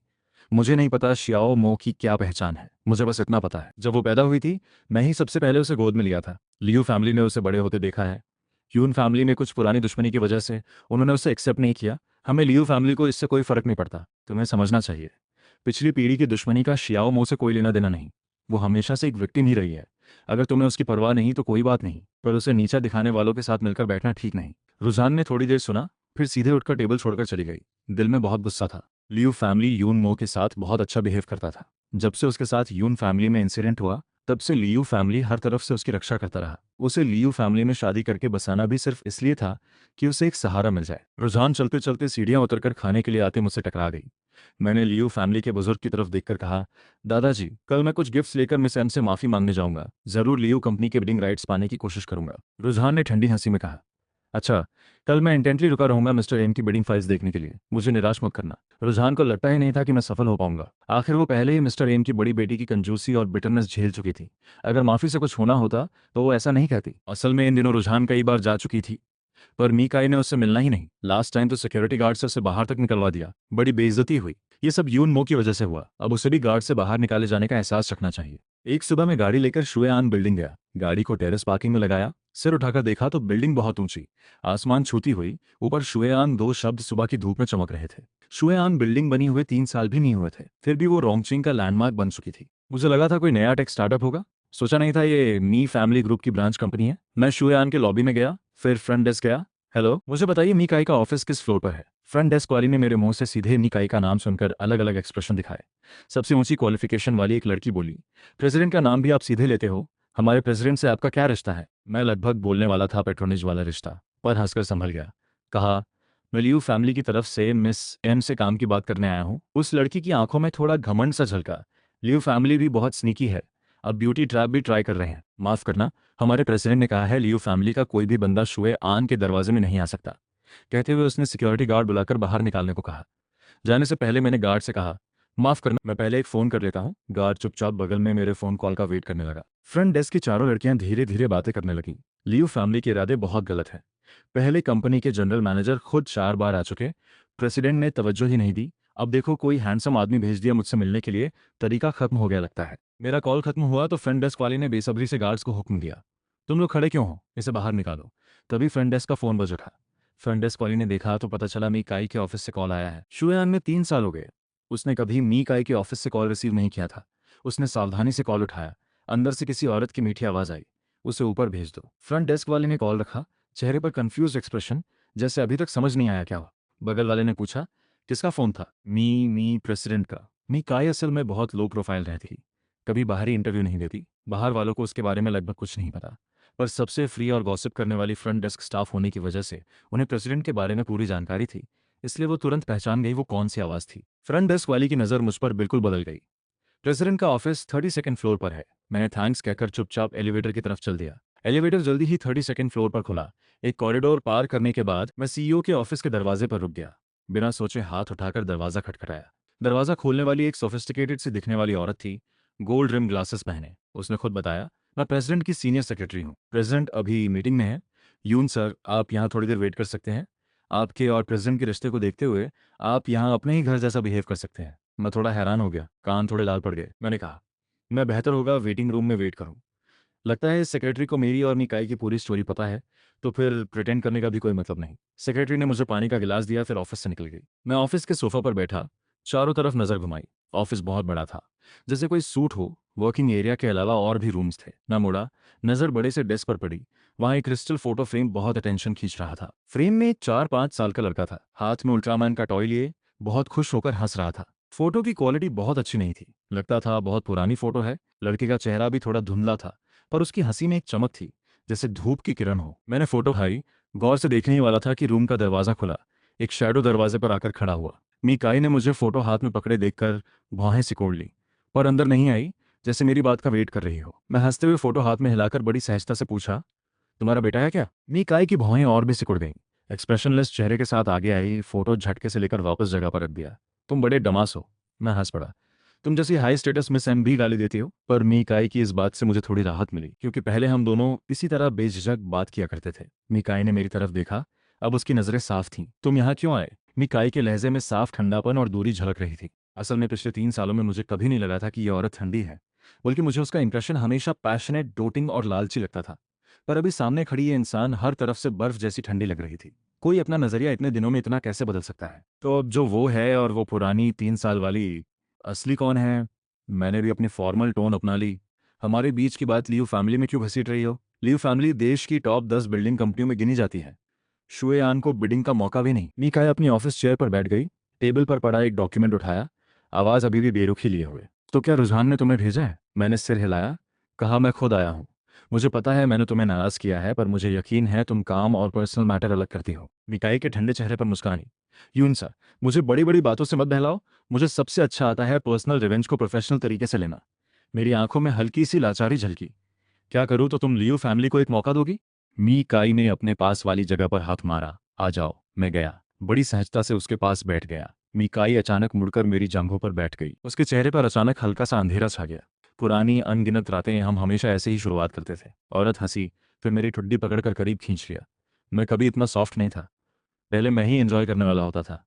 मुझे नहीं पता शियाओ मो की क्या पहचान है, मुझे बस इतना पता है, जब वो पैदा हुई थी मैं ही सबसे पहले उसे गोद में लिया था। लियू फैमिली ने उसे बड़े होते देखा है। यून फैमिली में कुछ पुरानी दुश्मनी की वजह से उन्होंने उसे एक्सेप्ट नहीं किया। हमें लियू फैमिली को इससे कोई फर्क नहीं पड़ता। तुम्हें समझना चाहिए, पिछली पीढ़ी की दुश्मनी का शियाओ मो से कोई लेना देना नहीं। वो हमेशा से एक विक्टिम ही रही है। अगर तुम्हें उसकी परवाह नहीं तो कोई बात नहीं, पर उसे नीचा दिखाने वालों के साथ मिलकर बैठना ठीक नहीं। रुझान ने थोड़ी देर सुना, फिर सीधे उठकर टेबल छोड़कर चली गई। दिल में बहुत गुस्सा था। लियू फैमिली यून मो के साथ बहुत अच्छा बिहेव करता था। जब से उसके साथ यून फैमिली में इंसिडेंट हुआ तब से लियू फैमिली हर तरफ से उसकी रक्षा करता रहा। उसे लियू फैमिली में शादी करके बसाना भी सिर्फ इसलिए था कि उसे एक सहारा मिल जाए। रुझान चलते चलते सीढ़ियां उतरकर खाने के लिए आते मुझसे टकरा गई। मैंने लियू फैमिली के बुजुर्ग की तरफ देखकर कहा, दादाजी, कल मैं कुछ गिफ्ट्स लेकर मिस एम से माफी मांगने जाऊंगा। जरूर लियू कंपनी के बिडिंग राइट्स पाने की कोशिश करूंगा। रुझान ने ठंडी हंसी में कहा, अच्छा, कल मैं इंटेंटली रुका रहूंगा मिस्टर एम की बिडिंग फाइल्स देखने के लिए, मुझे निराश मत करना। रुझान को लगता ही नहीं था कि मैं सफल हो पाऊंगा। आखिर वो पहले ही मिस्टर एम की बड़ी बेटी की कंजूसी और बिटरनेस झेल चुकी थी। अगर माफी से कुछ होना होता तो वो ऐसा नहीं कहती। असल में इन दिनों रुझान कई बार जा चुकी थी, पर मीकाई ने उससे मिलना ही नहीं। लास्ट टाइम तो सिक्योरिटी गार्ड से उसे बाहर तक निकलवा दिया। बड़ी बेइज्जती हुई। ये सब यून मो की वजह से हुआ। अब उसे भी गार्ड से बाहर निकाले जाने का एहसास रखना चाहिए। एक सुबह मैं गाड़ी लेकर शुएआन बिल्डिंग गया। गाड़ी को टेरेस पार्किंग में लगाया। सिर उठाकर देखा तो बिल्डिंग बहुत ऊंची, आसमान छूती हुई। ऊपर शुएआन दो शब्द सुबह की धूप में चमक रहे थे। शुएआन बिल्डिंग बनी हुए 3 साल भी नहीं हुए थे, फिर भी वो रोंगचिंग का लैंडमार्क बन चुकी थी। मुझे लगा था कोई नया टेक स्टार्टअप होगा। सोचा नहीं था ये मी फैमिली ग्रुप की ब्रांच कंपनी है। मैं शुएआन के लॉबी में गया, फिर फ्रंट डेस्क गया। हेलो, मुझे बताइए मीकाई का ऑफिस किस फ्लोर पर है? फ्रंट डेस्क वाली ने मेरे मुंह से सीधे मीकाई का नाम सुनकर अलग अलग एक्सप्रेशन दिखाए। सबसे ऊंची क्वालिफिकेशन वाली एक लड़की बोली, प्रेसिडेंट का नाम भी आप सीधे लेते हो, हमारे प्रेसिडेंट से आपका क्या रिश्ता है? मैं लगभग बोलने वाला था पेट्रोनेज वाला रिश्ता, पर हंसकर संभल गया। कहा, मैं लियू फैमिली की तरफ से मिस एम से काम की बात करने आया हूँ। उस लड़की की आंखों में थोड़ा घमंड सा झलका। लियू फैमिली भी बहुत स्नीकी है, अब ब्यूटी ट्रैप भी ट्राई कर रहे हैं। माफ करना, हमारे प्रेसिडेंट ने कहा है लियू फैमिली का कोई भी बंदा शुए आन के दरवाजे में नहीं आ सकता। कहते हुए उसने सिक्योरिटी गार्ड बुलाकर बाहर निकालने को कहा। जाने से पहले मैंने गार्ड से कहा, माफ करना, मैं पहले एक फोन कर लेता हूँ। गार्ड चुपचाप बगल में मेरे फोन कॉल का वेट करने लगा। फ्रंट डेस्क की चारों लड़कियां धीरे धीरे बातें करने लगीं। लियू फैमिली के इरादे बहुत गलत हैं। पहले कंपनी के जनरल मैनेजर खुद 4 बार आ चुके, प्रेसिडेंट ने तवज्जो ही नहीं दी। अब देखो कोई हैंडसम आदमी भेज दिया मुझसे मिलने के लिए, तरीका खत्म हो गया लगता है। मेरा कॉल खत्म हुआ तो फ्रंट डेस्क वाली ने बेसब्री से गार्ड्स को हुक्म दिया, तुम लोग खड़े क्यों हो, इसे बाहर निकालो। तभी फ्रंट डेस्क का फोन बज उठा। फ्रंट डेस्क वाली ने देखा तो पता चला मी काई के ऑफिस से कॉल आया है। शुएआन में 3 साल हो गए, उसने कभी मी काई के ऑफिस से कॉल रिसीव नहीं किया था। उसने सावधानी से कॉल उठाया। अंदर से किसी औरत की मीठी आवाज आई, उसे ऊपर भेज दो। फ्रंट डेस्क वाले ने कॉल रखा, चेहरे पर कंफ्यूज एक्सप्रेशन, जैसे अभी तक समझ नहीं आया क्या हुआ। बगल वाले ने पूछा, किसका फोन था? मी प्रेसिडेंट का। मी काई असल में बहुत लो प्रोफाइल रहती, कभी बाहरी इंटरव्यू नहीं देती। बाहर वालों को उसके बारे में लगभग कुछ नहीं पता, पर सबसे फ्री और गॉसिप करने वाली फ्रंट डेस्क स्टाफ होने की वजह से उन्हें प्रेसिडेंट के बारे में पूरी जानकारी थी। इसलिए वो तुरंत पहचान गई वो कौन सी आवाज़ थी। फ्रंट डेस्क वाली की नज़र मुझ पर बिल्कुल बदल गई। प्रेसिडेंट का ऑफिस 32nd फ्लोर पर है। मैंने थैंक्स कहकर चुपचाप एलिवेटर की तरफ चल दिया। एलिवेटर जल्दी ही 32nd फ्लोर पर खुला। एक कॉरिडोर पार करने के बाद मैं सीईओ के ऑफिस के दरवाजे पर रुक गया। बिना सोचे हाथ उठाकर दरवाजा खटखटाया। दरवाजा खोलने वाली एक सोफिस्टिकेटेड सी दिखने वाली औरत थी, गोल्ड रिम ग्लासेस पहने। उसने खुद बताया, मैं प्रेसिडेंट की सीनियर सेक्रेटरी हूँ। प्रेसिडेंट अभी मीटिंग में है। यून सर, आप यहाँ थोड़ी देर वेट कर सकते हैं? आपके और प्रेसिडेंट के रिश्ते को देखते हुए आप यहाँ अपने ही घर जैसा बिहेव कर सकते हैं। मैं थोड़ा हैरान हो गया, कान थोड़े लाल पड़ गए। मैंने कहा, मैं बेहतर होगा वेटिंग रूम में वेट करूं। लगता है सेक्रेटरी को मेरी और निकाय की पूरी स्टोरी पता है, तो फिर प्रिटेंड करने का भी कोई मतलब नहीं। सेक्रेटरी ने मुझे पानी का गिलास दिया, फिर ऑफिस से निकल गई। मैं ऑफिस के सोफा पर बैठा, चारों तरफ नजर घुमाई। ऑफिस बहुत बड़ा था, जैसे कोई सूट हो। वर्किंग एरिया के अलावा और भी रूम्स थे। ना मुड़ा, नजर बड़े से डेस्क पर पड़ी। वहां एक क्रिस्टल फोटो फ्रेम बहुत अटेंशन खींच रहा था। फ्रेम में एक 4-5 साल का लड़का था, हाथ में अल्ट्रामैन का टॉय लिए, बहुत खुश होकर हंस रहा था। फोटो की क्वालिटी बहुत अच्छी नहीं थी, लगता था बहुत पुरानी फोटो है। लड़के का चेहरा भी थोड़ा धुंधला था, पर उसकी हंसी में एक चमक थी, जैसे धूप की किरण हो। मैंने फोटो उठाई, गौर से देखने ही वाला था कि रूम का दरवाजा खुला। एक शैडो दरवाजे पर आकर खड़ा हुआ। मीकाई ने मुझे फोटो हाथ में पकड़े देखकर भौहें सिकोड़ ली, पर अंदर नहीं आई, जैसे मेरी बात का वेट कर रही हो। मैं हंसते हुए फोटो हाथ में हिलाकर बड़ी सहजता से पूछा, तुम्हारा बेटा है क्या? मीकाई की भौहें और भी सिकुड़ गईं। एक्सप्रेशनलेस चेहरे के साथ आगे आई, फोटो झटके से लेकर वापस जगह पर रख दिया। तुम बड़े डमास हो। मैं हंस पड़ा। तुम जैसी हाई स्टेटस मिस एम भी गाली देती हो। पर मीकाई की इस बात से मुझे थोड़ी राहत मिली, क्योंकि पहले हम दोनों इसी तरह बेझिझक बात किया करते थे। मीकाई ने मेरी तरफ देखा, अब उसकी नजरें साफ थीं। तुम यहाँ क्यों आए? मीकाई के लहजे में साफ ठंडापन और दूरी झलक रही थी। असल में पिछले 3 सालों में मुझे कभी नहीं लगा था कि यह औरत ठंडी है, बल्कि मुझे उसका इंप्रेशन हमेशा पैशनेट, डोटिंग और लालची लगता था। पर अभी सामने खड़ी ये इंसान हर तरफ से बर्फ जैसी ठंडी लग रही थी। कोई अपना नजरिया इतने दिनों में इतना कैसे बदल सकता है? तो अब जो वो है और वो पुरानी 3 साल वाली, असली कौन है? मैंने भी अपनी फॉर्मल टोन अपना ली। हमारे बीच की बात लियू फैमिली में क्यों घसीट रही हो? लियू फैमिली देश की टॉप 10 बिल्डिंग कंपनियों में गिनी जाती है। शुएयान को बिडिंग का मौका भी नहीं। मीकाई अपनी ऑफिस चेयर पर बैठ गई, टेबल पर पड़ा एक डॉक्यूमेंट उठाया, आवाज अभी भी बेरुखी लिए हुए। तो क्या रुझान ने तुम्हें भेजा है? मैंने सिर हिलाया, कहा मैं खुद आया हूँ। मुझे पता है मैंने तुम्हें नाराज किया है, पर मुझे यकीन है तुम काम और पर्सनल मैटर अलग करती हो। मिकाई के ठंडे चेहरे पर मुस्कान आई। यून सा, मुझे बड़ी बड़ी बातों से मत बहलाओ। मुझे सबसे अच्छा आता है पर्सनल रिवेंज को प्रोफेशनल तरीके से लेना। मेरी आंखों में हल्की सी लाचारी झलकी। क्या करूं तो तुम लियो फैमिली को एक मौका दोगी? मी काई ने अपने पास वाली जगह पर हाथ मारा। आ जाओ। मैं गया, बड़ी सहजता से उसके पास बैठ गया। मीकाई अचानक मुड़कर मेरी जांघों पर बैठ गई। उसके चेहरे पर अचानक हल्का सा अंधेरा छा गया। पुरानी अनगिनत रातें हम हमेशा ऐसे ही शुरुआत करते थे। औरत हंसी, फिर मेरी ठुड्डी पकड़कर करीब खींच लिया। मैं कभी इतना सॉफ्ट नहीं था। पहले मैं ही एंजॉय करने वाला होता था,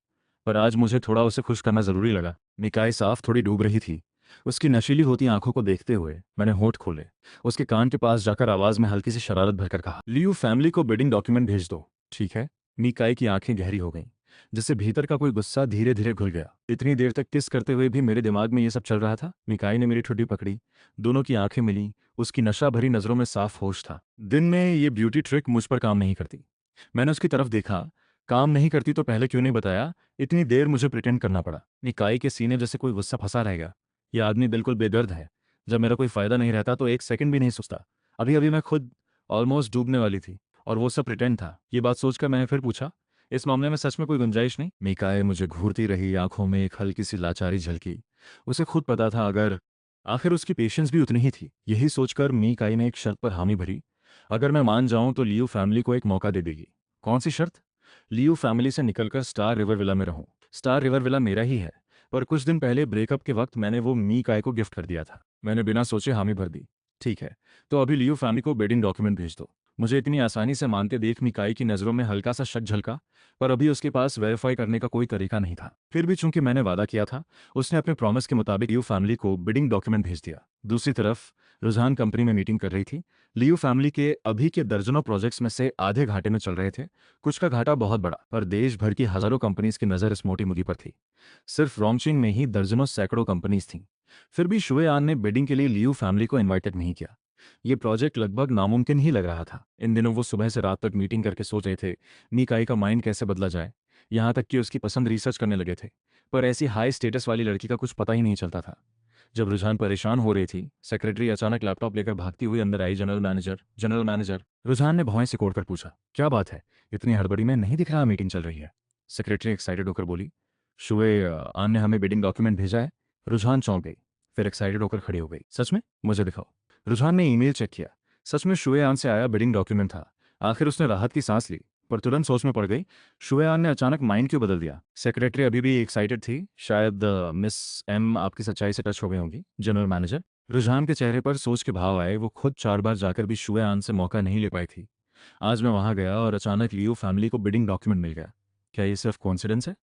पर आज मुझे थोड़ा उसे खुश करना जरूरी लगा। मिकाई साफ थोड़ी डूब रही थी। उसकी नशीली होती आंखों को देखते हुए मैंने होठ खोले। उसके कान के पास जाकर आवाज में हल्की सी शरारत भरकर कहा, लियू फैमिली को बिडिंग डॉक्यूमेंट भेज दो। ठीक है। मिकाई की आंखें गहरी हो गईं, जिससे भीतर का कोई गुस्सा धीरे धीरे घुल गया। इतनी देर तक किस करते हुए भी मेरे दिमाग में ये सब चल रहा था। मिकाई ने मेरी ठुड्डी पकड़ी, दोनों की आंखें मिली। उसकी नशा भरी नजरों में साफ होश था। दिन में ये ब्यूटी ट्रिक मुझ पर काम नहीं करती। मैंने उसकी तरफ देखा। काम नहीं करती तो पहले क्यों नहीं बताया? इतनी देर मुझे प्रिटेंड करना पड़ा। निकाई के सीने जैसे कोई गुस्सा फंसा रहेगा। यह आदमी बिल्कुल बेदर्द है। जब मेरा कोई फायदा नहीं रहता तो एक सेकंड भी नहीं सोचता। अभी अभी मैं खुद ऑलमोस्ट डूबने वाली थी, और वो सब प्रिटेंड था। ये बात सोचकर मैंने फिर पूछा, इस मामले में सच में कोई गुंजाइश नहीं? मिकाई मुझे घूरती रही, आंखों में एक हल्की सी लाचारी झलकी। उसे खुद पता था, अगर आखिर उसकी पेशेंस भी उतनी ही थी। यही सोचकर मिकाई ने एक शर्त पर हामी भरी। अगर मैं मान जाऊं तो लियू फैमिली को एक मौका दे देगी। कौन सी शर्त? लियू फैमिली से निकलकर स्टार रिवर विला में रहूं। स्टार रिवर विला मेरा ही है, पर कुछ दिन पहले ब्रेकअप के वक्त मैंने वो मी काय को गिफ्ट कर दिया था। मैंने बिना सोचे हामी भर दी। ठीक है, तो अभी लियू फैमिली को बेडिंग डॉक्यूमेंट भेज दो। मुझे इतनी आसानी से मानते देख मिकाई की नज़रों में हल्का सा शक झलका, पर अभी उसके पास वेरीफाई करने का कोई तरीका नहीं था। फिर भी चूंकि मैंने वादा किया था, उसने अपने प्रॉमिस के मुताबिक लियू फैमिली को बिडिंग डॉक्यूमेंट भेज दिया। दूसरी तरफ रुझान कंपनी में मीटिंग कर रही थी। लियू फैमिली के अभी के दर्जनों प्रोजेक्ट्स में से आधे घाटे में चल रहे थे। कुछ का घाटा बहुत बड़ा, पर देश भर की हजारों कंपनीज की नज़र इस मोटी मुर्गी पर थी। सिर्फ रोंगचिंग में ही दर्जनों सैकड़ों कंपनीज थीं। फिर भी शुएआन ने बिडिंग के लिए लियू फैमिली को इन्वाइटेड नहीं किया। ये प्रोजेक्ट लगभग नामुमकिन ही लग रहा था। इन दिनों वो सुबह से रात तक मीटिंग करके सोच रहे थे मीकाई का माइंड कैसे बदला जाए। यहाँ तक कि उसकी पसंद रिसर्च करने लगे थे, पर ऐसी हाई स्टेटस वाली लड़की का कुछ पता ही नहीं चलता था। जब रुझान परेशान हो रही थी, सेक्रेटरी अचानक लैपटॉप लेकर भागती हुई अंदर आई। General manager. रुझान ने भौहें सिकोड़कर पूछा, क्या बात है? इतनी हड़बड़ी में नहीं दिख रहा मीटिंग चल रही है। सेक्रेटरी एक्साइटेड होकर बोली, शुए आन ने हमें बिडिंग डॉक्यूमेंट भेजा है। रुझान चौंक गई, फिर एक्साइटेड होकर खड़ी हो गई। सच में? मुझे दिखाओ। रुझान ने ईमेल चेक किया। सच में शुएआन से आया बिडिंग डॉक्यूमेंट था। आखिर उसने राहत की सांस ली, पर तुरंत सोच में पड़ गई। शुएआन ने अचानक माइंड क्यों बदल दिया? सेक्रेटरी अभी भी एक्साइटेड थी। शायद मिस एम आपकी सच्चाई से टच हो गई होंगी, जनरल मैनेजर। रुझान के चेहरे पर सोच के भाव आए। वो खुद 4 बार जाकर भी शुएआन से मौका नहीं ले पाई थी। आज मैं वहां गया और अचानक लियो फैमिली को बिडिंग डॉक्यूमेंट मिल गया। क्या ये सिर्फ कोइंसिडेंस है?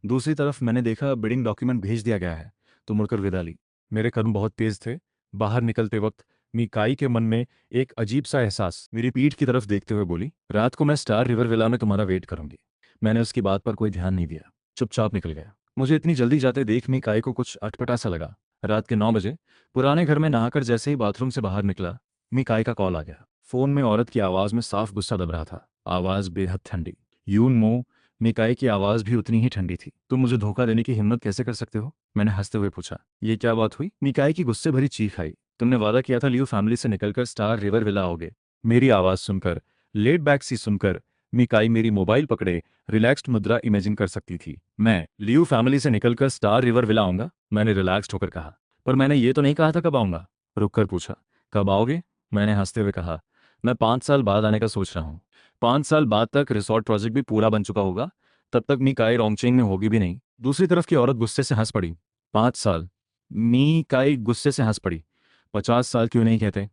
दूसरी तरफ मैंने देखा बिडिंग डॉक्यूमेंट भेज दिया गया है, तो मुड़कर विदा ली। मेरे कदम बहुत तेज थे। बाहर निकलते वक्त मीकाई के मन में एक अजीब सा एहसास मेरी पीठ की तरफ देखते हुए बोली, रात को मैं स्टार रिवर विला में तुम्हारा वेट करूंगी। मैंने उसकी बात पर कोई ध्यान नहीं दिया, चुपचाप निकल गया। मुझे इतनी जल्दी जाते देख मीकाई को कुछ अटपटा सा लगा। रात के 9 बजे पुराने घर में नहाकर जैसे ही बाथरूम से बाहर निकला, मिकाई का कॉल आ गया। फोन में औरत की आवाज़ में साफ गुस्सा दब रहा था, आवाज़ बेहद ठंडी। यून मो, मिकाई की आवाज़ भी उतनी ही ठंडी थी। तुम मुझे धोखा देने की हिम्मत कैसे कर सकते हो? मैंने हंसते हुए पूछा। ये क्या बात हुई? मिकाई की गुस्से भरी चीख आई। तुमने वादा किया था लियो फैमिली से निकलकर स्टार रिवर विला आओगे। मेरी आवाज़ सुनकर, लेट बैक सी सुनकर, मिकाई मेरी मोबाइल पकड़े रिलैक्स्ड मुद्रा इमेजिन कर सकती थी। मैं लियो फैमिली से निकलकर स्टार रिवर विला आऊंगा? मैंने रिलैक्स्ड होकर कहा। पर मैंने ये तो नहीं कहा था कब आऊंगा? रुक कर पूछा। कब आओगे? मैंने हंसते हुए कहा। मैं 5 साल बाद आने का सोच रहा हूँ। 5 साल बाद तक रिसोर्ट प्रोजेक्ट भी पूरा बन चुका होगा, तब तक मिकाई रोंगचेंग में होगी भी नहीं। दूसरी तरफ की औरत गुस्से से हंस पड़ी। 5 साल? मिकाई गुस्से से हंस पड़ी। 50 साल क्यों नहीं कहते?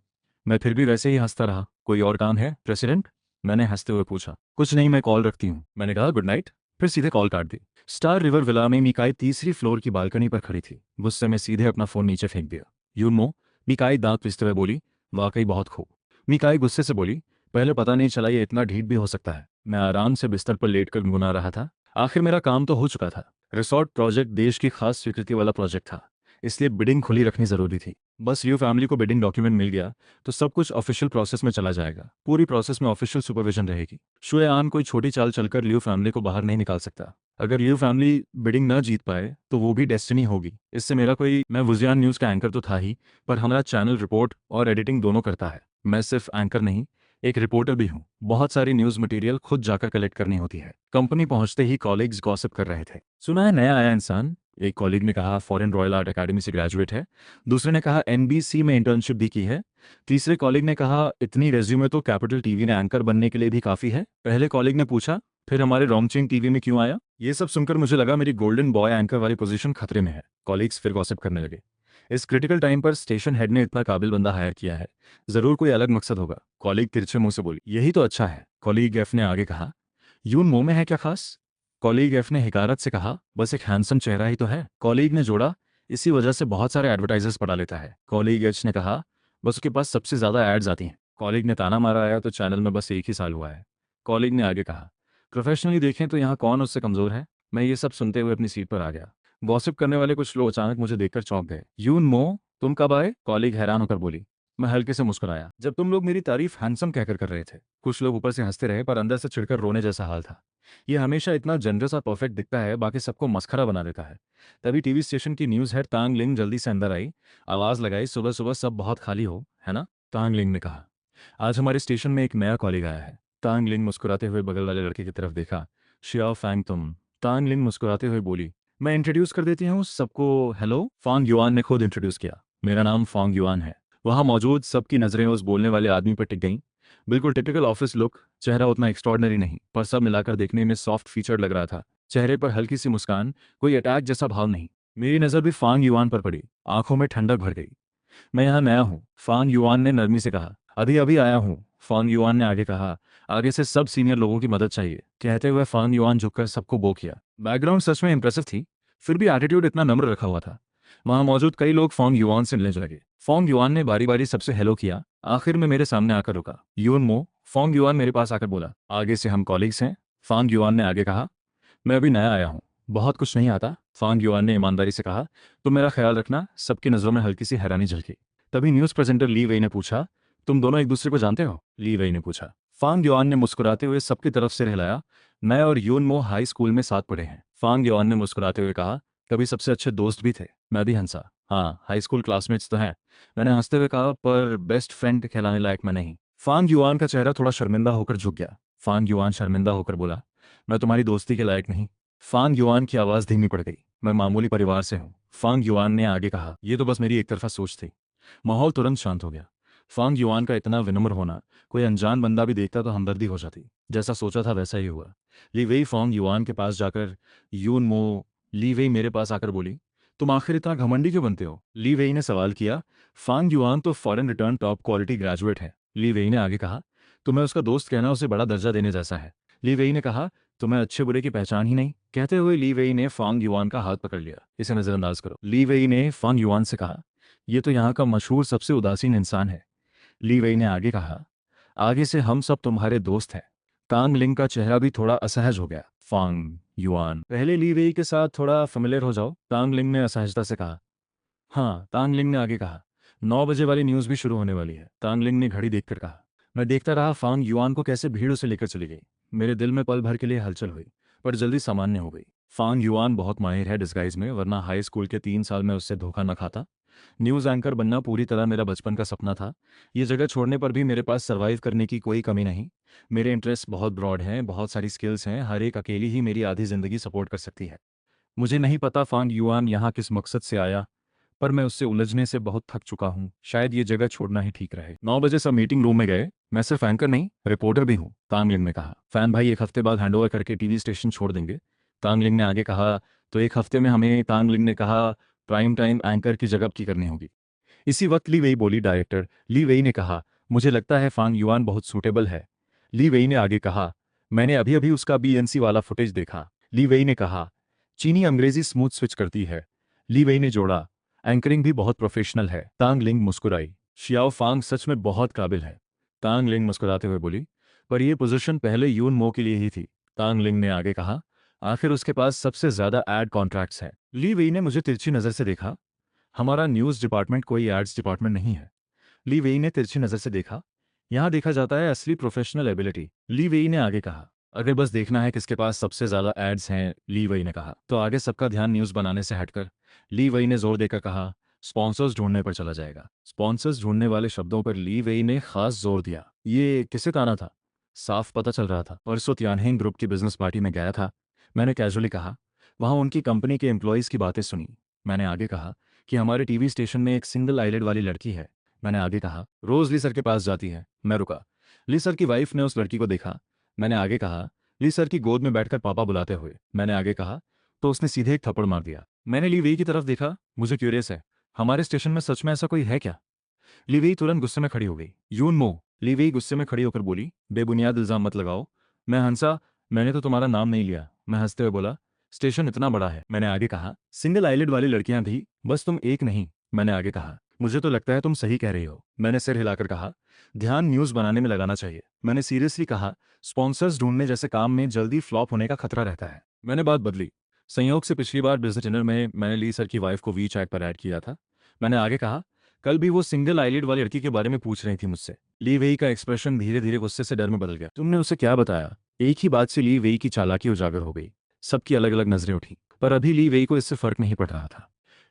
मैं फिर भी वैसे ही हंसता रहा। कोई और काम है प्रेसिडेंट? मैंने हंसते हुए पूछा। कुछ नहीं, मैं कॉल रखती हूँ, मैंने कहा। गुड नाइट, फिर सीधे कॉल काट दी। स्टार रिवर विला में मिकाई तीसरी फ्लोर की बालकनी पर खड़ी थी। गुस्से में सीधे अपना फोन नीचे फेंक दिया। यूनमो, मिकाई दांत पिसते हुए बोली। वाकई बहुत खूब। मिकाई गुस्से से बोली। पहले पता नहीं चला ये इतना ढीठ भी हो सकता है। मैं आराम से बिस्तर पर लेटकर गुनगुना रहा था। आखिर मेरा काम तो हो चुका था। रिसोर्ट प्रोजेक्ट देश की खास स्वीकृति वाला प्रोजेक्ट था, इसलिए बिडिंग खुली रखनी जरूरी थी। बस यू फैमिली को बिडिंग डॉक्यूमेंट मिल गया तो सब कुछ ऑफिशियल प्रोसेस में चला जाएगा। पूरी प्रोसेस में ऑफिशियल सुपरविजन रहेगी। शुएआन कोई छोटी चाल चलकर लियो फैमिली को बाहर नहीं निकाल सकता। अगर लियो फैमिली बिडिंग न जीत पाए तो वो भी डेस्टिनी होगी। इससे मेरा कोई, मैं वुजियान न्यूज़ का एंकर तो था ही, पर हमारा चैनल रिपोर्ट और एडिटिंग दोनों करता है। मैं सिर्फ एंकर नहीं, एक रिपोर्टर भी हूँ। बहुत सारी न्यूज़ मटेरियल खुद जाकर कलेक्ट करनी होती है। कंपनी पहुंचते ही कॉलीग्स गॉसिप कर रहे थे। सुना है नया आया इंसान? एक कॉलीग ने कहा फॉरेन रॉयल आर्ट एकेडमी से ग्रेजुएट है। दूसरे ने कहा एनबीसी में इंटर्नशिप भी की है। तीसरे कॉलीग ने कहा इतनी रेज्यूमे तो कैपिटल टीवी ने एंकर बनने के लिए भी काफ़ी है। पहले कॉलीग ने पूछा फिर हमारे रोंगचिंग टीवी में क्यों आया? ये सब सुनकर मुझे लगा मेरी गोल्डन बॉय एंकर वाली पोजीशन खतरे में है। कॉलीग्स फिर गॉसिप करने लगे। इस क्रिटिकल टाइम पर स्टेशन हेड ने इतना काबिल बंदा हायर किया है, जरूर कोई अलग मकसद होगा। कॉलीग तिरछे मुंह से बोली। यही तो अच्छा है। कॉलीग एफ ने आगे कहा। यून मुंह में है क्या खास? कॉलीग एफ ने हिकारत से कहा। बस एक हैंडसम चेहरा ही तो है। कॉलीग ने जोड़ा। इसी वजह से बहुत सारे एडवर्टाइजर्स पढ़ा लेता है। कॉलीग एच ने कहा। बस उसके पास सबसे ज्यादा एड्स आती हैं। कॉलीग ने ताना मारा। आया तो चैनल में बस 1 ही साल हुआ है। कॉलीग ने आगे कहा। प्रोफेशनली देखें तो यहाँ कौन उससे कमजोर है? मैं ये सब सुनते हुए अपनी सीट पर आ गया। गॉसिप करने वाले कुछ लोग अचानक मुझे देखकर चौंक गए। यून मो, तुम कब आए? कॉलीग हैरान होकर बोली। मैं हल्के से मुस्कुराया। जब तुम लोग मेरी तारीफ हैंडसम कहकर कर रहे थे। कुछ लोग ऊपर से हंसते रहे पर अंदर से चिढ़कर रोने जैसा हाल था। ये हमेशा इतना जनरस और परफेक्ट दिखता है, बाकी सबको मस्खरा बना देता है। तभी टीवी स्टेशन की न्यूज़ हेड तांग लिंग जल्दी से अंदर आई। आवाज़ लगाई, सुबह सुबह सब बहुत खाली हो, है ना? तांग लिंग ने कहा। आज हमारे स्टेशन में एक नया कॉलीग आया है। तांग लिंग मुस्कुराते हुए बगल वाले लड़के की तरफ देखा। शियाओ फैंग तुम? तांग लिंग मुस्कुराते हुए बोली। मैं इंट्रोड्यूस कर देती हूँ सबको। हेलो। फांग युआन ने खुद इंट्रोड्यूस किया। मेरा नाम फांग युआन है। वहाँ मौजूद सबकी नज़रें उस बोलने वाले आदमी पर टिक गईं। बिल्कुल टिपिकल ऑफिस लुक, चेहरा उतना एक्स्ट्रॉर्डनरी नहीं, पर सब मिलाकर देखने में सॉफ्ट फीचर लग रहा था। चेहरे पर हल्की सी मुस्कान, कोई अटैक जैसा भाव नहीं। मेरी नज़र भी फांग युआन पर पड़ी। आंखों में ठंडक भर गई। मैं यहाँ नया हूँ, फांग युआन ने नरमी से कहा। अभी अभी आया हूँ, फांग युआन ने आगे कहा। आगे से सब सीनियर लोगों की मदद चाहिए। कहते हुए फांग युआन झुककर सबको बो किया। बैकग्राउंड सच में इंप्रेसिव थी, फिर भी एटीट्यूड इतना नम्र रखा हुआ था। वहां मौजूद कई लोग फांग युआन से मिलने लगे। फांग युआन ने बारी बारी सबसे हेलो किया। आखिर में मेरे सामने आकर रुका। यून मो, फांग युआन मेरे पास आकर बोला। आगे से हम कॉलीग्स हैं, फांग युआन ने आगे कहा। मैं अभी नया आया हूँ, बहुत कुछ नहीं आता, फांग युआन ने ईमानदारी से कहा। तुम मेरा ख्याल रखना। सबकी नज़रों में हल्की सी हैरानी झलकी। तभी न्यूज़ प्रेजेंटर ली वेई ने पूछा। तुम दोनों एक दूसरे को जानते हो? ली वेई ने पूछा। फांग युआन ने मुस्कुराते हुए सबकी तरफ से हिलाया। मैं और यून मो हाई स्कूल में साथ पढ़े हैं। फांग युआन ने मुस्कुराते हुए कहा। कभी सबसे अच्छे दोस्त भी थे। मैं भी हंसा। हाँ, हाई स्कूल क्लासमेट्स तो हैं। मैंने हंसते हुए कहा, पर बेस्ट फ्रेंड कहलाने लायक मैं नहीं। फांग युआन का चेहरा थोड़ा शर्मिंदा होकर झुक गया। फांग युआन शर्मिंदा होकर बोला। मैं तुम्हारी दोस्ती के लायक नहीं। फांग युआन की आवाज़ धीमी पड़ गई। मैं मामूली परिवार से हूँ, फांग युआन ने आगे कहा। ये तो बस मेरी एक तरफा सोच थी। माहौल तुरंत शांत हो गया। फांग युआन का इतना विनम्र होना, कोई अनजान बंदा भी देखता तो हमदर्दी हो जाती। जैसा सोचा था वैसा ही हुआ। ली वेई फांग युआन के पास जाकर। यून मो, ली वेई मेरे पास आकर बोली। तुम आखिर इतना घमंडी क्यों बनते हो? ली वेई ने सवाल किया। फांग युआन तो foreign return top quality graduate है, ली वेई ने आगे कहा। तुम्हें उसका दोस्त कहना उसे बड़ा दर्जा देने जैसा है। ली वेई ने कहा। तुम्हें अच्छे बुरे की पहचान ही नहीं? कहते हुए ली वेई ने फांग युआन का हाथ पकड़ लिया। इसे नजरअंदाज करो, ली वेई ने फांग युआन से कहा। यह तो यहाँ का मशहूर सबसे उदासीन इंसान है, ली वेई ने आगे कहा। आगे से हम सब तुम्हारे दोस्त हैं। तांग लिंग का चेहरा भी थोड़ा असहज हो गया। फांग युआन, पहले ली वेई के साथ थोड़ा फेमिलियर हो जाओ, तांग लिंग ने असहजता से कहा। हाँ, तांगलिंग ने आगे कहा। 9 बजे वाली न्यूज़ भी शुरू होने वाली है। तांगलिंग ने घड़ी देखकर कहा। मैं देखता रहा फांग युआन को कैसे भीड़ उसे लेकर चली गई। मेरे दिल में पल भर के लिए हलचल हुई, पर जल्दी सामान्य हो गई। फांग युआन बहुत माहिर है डिस्गाइज में, वरना हाई स्कूल के 3 साल में उससे धोखा न खाता। न्यूज़ एंकर बनना पूरी तरह मेरा बचपन का सपना था। ये जगह छोड़ने पर भी मेरे पास सर्वाइव करने की कोई कमी नहीं। मेरे इंटरेस्ट बहुत ब्रॉड हैं, बहुत सारी स्किल्स हैं, हर एक अकेली ही मेरी आधी ज़िंदगी सपोर्ट कर सकती है। मुझे नहीं पता फांग युआन यहाँ किस मकसद से आया, पर मैं उससे उलझने से बहुत थक चुका हूँ। शायद ये जगह छोड़ना ही ठीक रहे। 9 बजे सब मीटिंग रूम में गए। मैं सिर्फ एंकर नहीं, रिपोर्टर भी हूँ, तांगलिंग ने कहा। फैन भाई 1 हफ्ते बाद हैंडओवर करके टीवी स्टेशन छोड़ देंगे, तांगलिंग ने आगे कहा। तो 1 हफ्ते में हमें, तांगलिंग ने कहा, प्राइम टाइम एंकर की जगह की करनी होगी। इसी वक्त ली वेई बोली। डायरेक्टर ली वेई ने कहा, मुझे लगता है फांग युआन बहुत सूटेबल है। ली वेई ने आगे कहा, मैंने अभी अभी उसका बीएनसी वाला फुटेज देखा। ली वेई ने कहा, चीनी अंग्रेजी स्मूथ स्विच करती है। ली वेई ने जोड़ा, एंकरिंग भी बहुत प्रोफेशनल है। तांग लिंग मुस्कुराई। शियाओ फांग सच में बहुत काबिल है, तांग लिंग मुस्कुराते हुए बोली। पर यह पोजीशन पहले यून मो के लिए ही थी, तांग लिंग ने आगे कहा। आखिर उसके पास सबसे ज्यादा एड कॉन्ट्रैक्ट्स हैं। ली वेई ने मुझे तिरछी नजर से देखा। हमारा न्यूज़ डिपार्टमेंट कोई एड्स डिपार्टमेंट नहीं है। ली वेई ने तिरछी नजर से देखा। यहाँ देखा जाता है असली प्रोफेशनल एबिलिटी, ली वेई ने आगे कहा। अगर बस देखना है किसके पास सबसे ज्यादा एड्स हैं, ली वेई ने कहा, तो आगे सबका ध्यान न्यूज़ बनाने से हटकर, ली वेई ने जोर देकर कहा, स्पॉन्सर्स ढूंढने पर चला जाएगा। स्पॉन्सर्स ढूंढने वाले शब्दों पर ली वेई ने खास जोर दिया। ये किसे ताना था? साफ पता चल रहा था। परसों त्यानहेंग ग्रुप की बिजनेस पार्टी में गया था, मैंने कैजुअली कहा। वहाँ उनकी कंपनी के एम्प्लॉयज़ की बातें सुनी। मैंने आगे कहा कि हमारे टीवी स्टेशन में एक सिंगल आइलेड वाली लड़की है। मैंने आगे कहा, रोज ली सर के पास जाती है। मैं रुका। ली सर की वाइफ ने उस लड़की को देखा। मैंने आगे कहा, ली सर की गोद में बैठकर पापा बुलाते हुए। मैंने आगे कहा, तो उसने सीधे एक थप्पड़ मार दिया। मैंने ली वेई की तरफ देखा। मुझे क्यूरियस है, हमारे स्टेशन में सच में ऐसा कोई है क्या? ली वेई तुरंत गुस्से में खड़ी हो गई। यून मो, ली वेई गुस्से में खड़ी होकर बोली, बेबुनियाद इल्जाम मत लगाओ। मैं हंसा। मैंने तो तुम्हारा नाम नहीं लिया। मैं हंसते हुए बोला, स्टेशन इतना बड़ा है। मैंने आगे कहा, सिंगल आइलेड वाली लड़कियां भी, बस तुम एक नहीं। मैंने आगे कहा, मुझे तो लगता है तुम सही कह रही हो। मैंने सिर हिलाकर कहा, ध्यान न्यूज़ बनाने में लगाना चाहिए। मैंने सीरियसली कहा, स्पॉन्सर्स ढूंढने जैसे काम में जल्दी फ्लॉप होने का खतरा रहता है। मैंने बात बदली। संयोग से पिछली बार बिजनेस डिनर में मैंने ली सर की वाइफ को वी चैट पर ऐड किया था। मैंने आगे कहा, कल भी वो सिंगल आईलिड वाली लड़की के बारे में पूछ रही थी मुझसे। ली वेई का एक्सप्रेशन धीरे धीरे गुस्से से डर में बदल गया। तुमने उसे क्या बताया? एक ही बात से ली वेई की चालाकी उजागर हो गई। सबकी अलग अलग नजरें उठी, पर अभी ली वेई को इससे फर्क नहीं पड़ रहा था।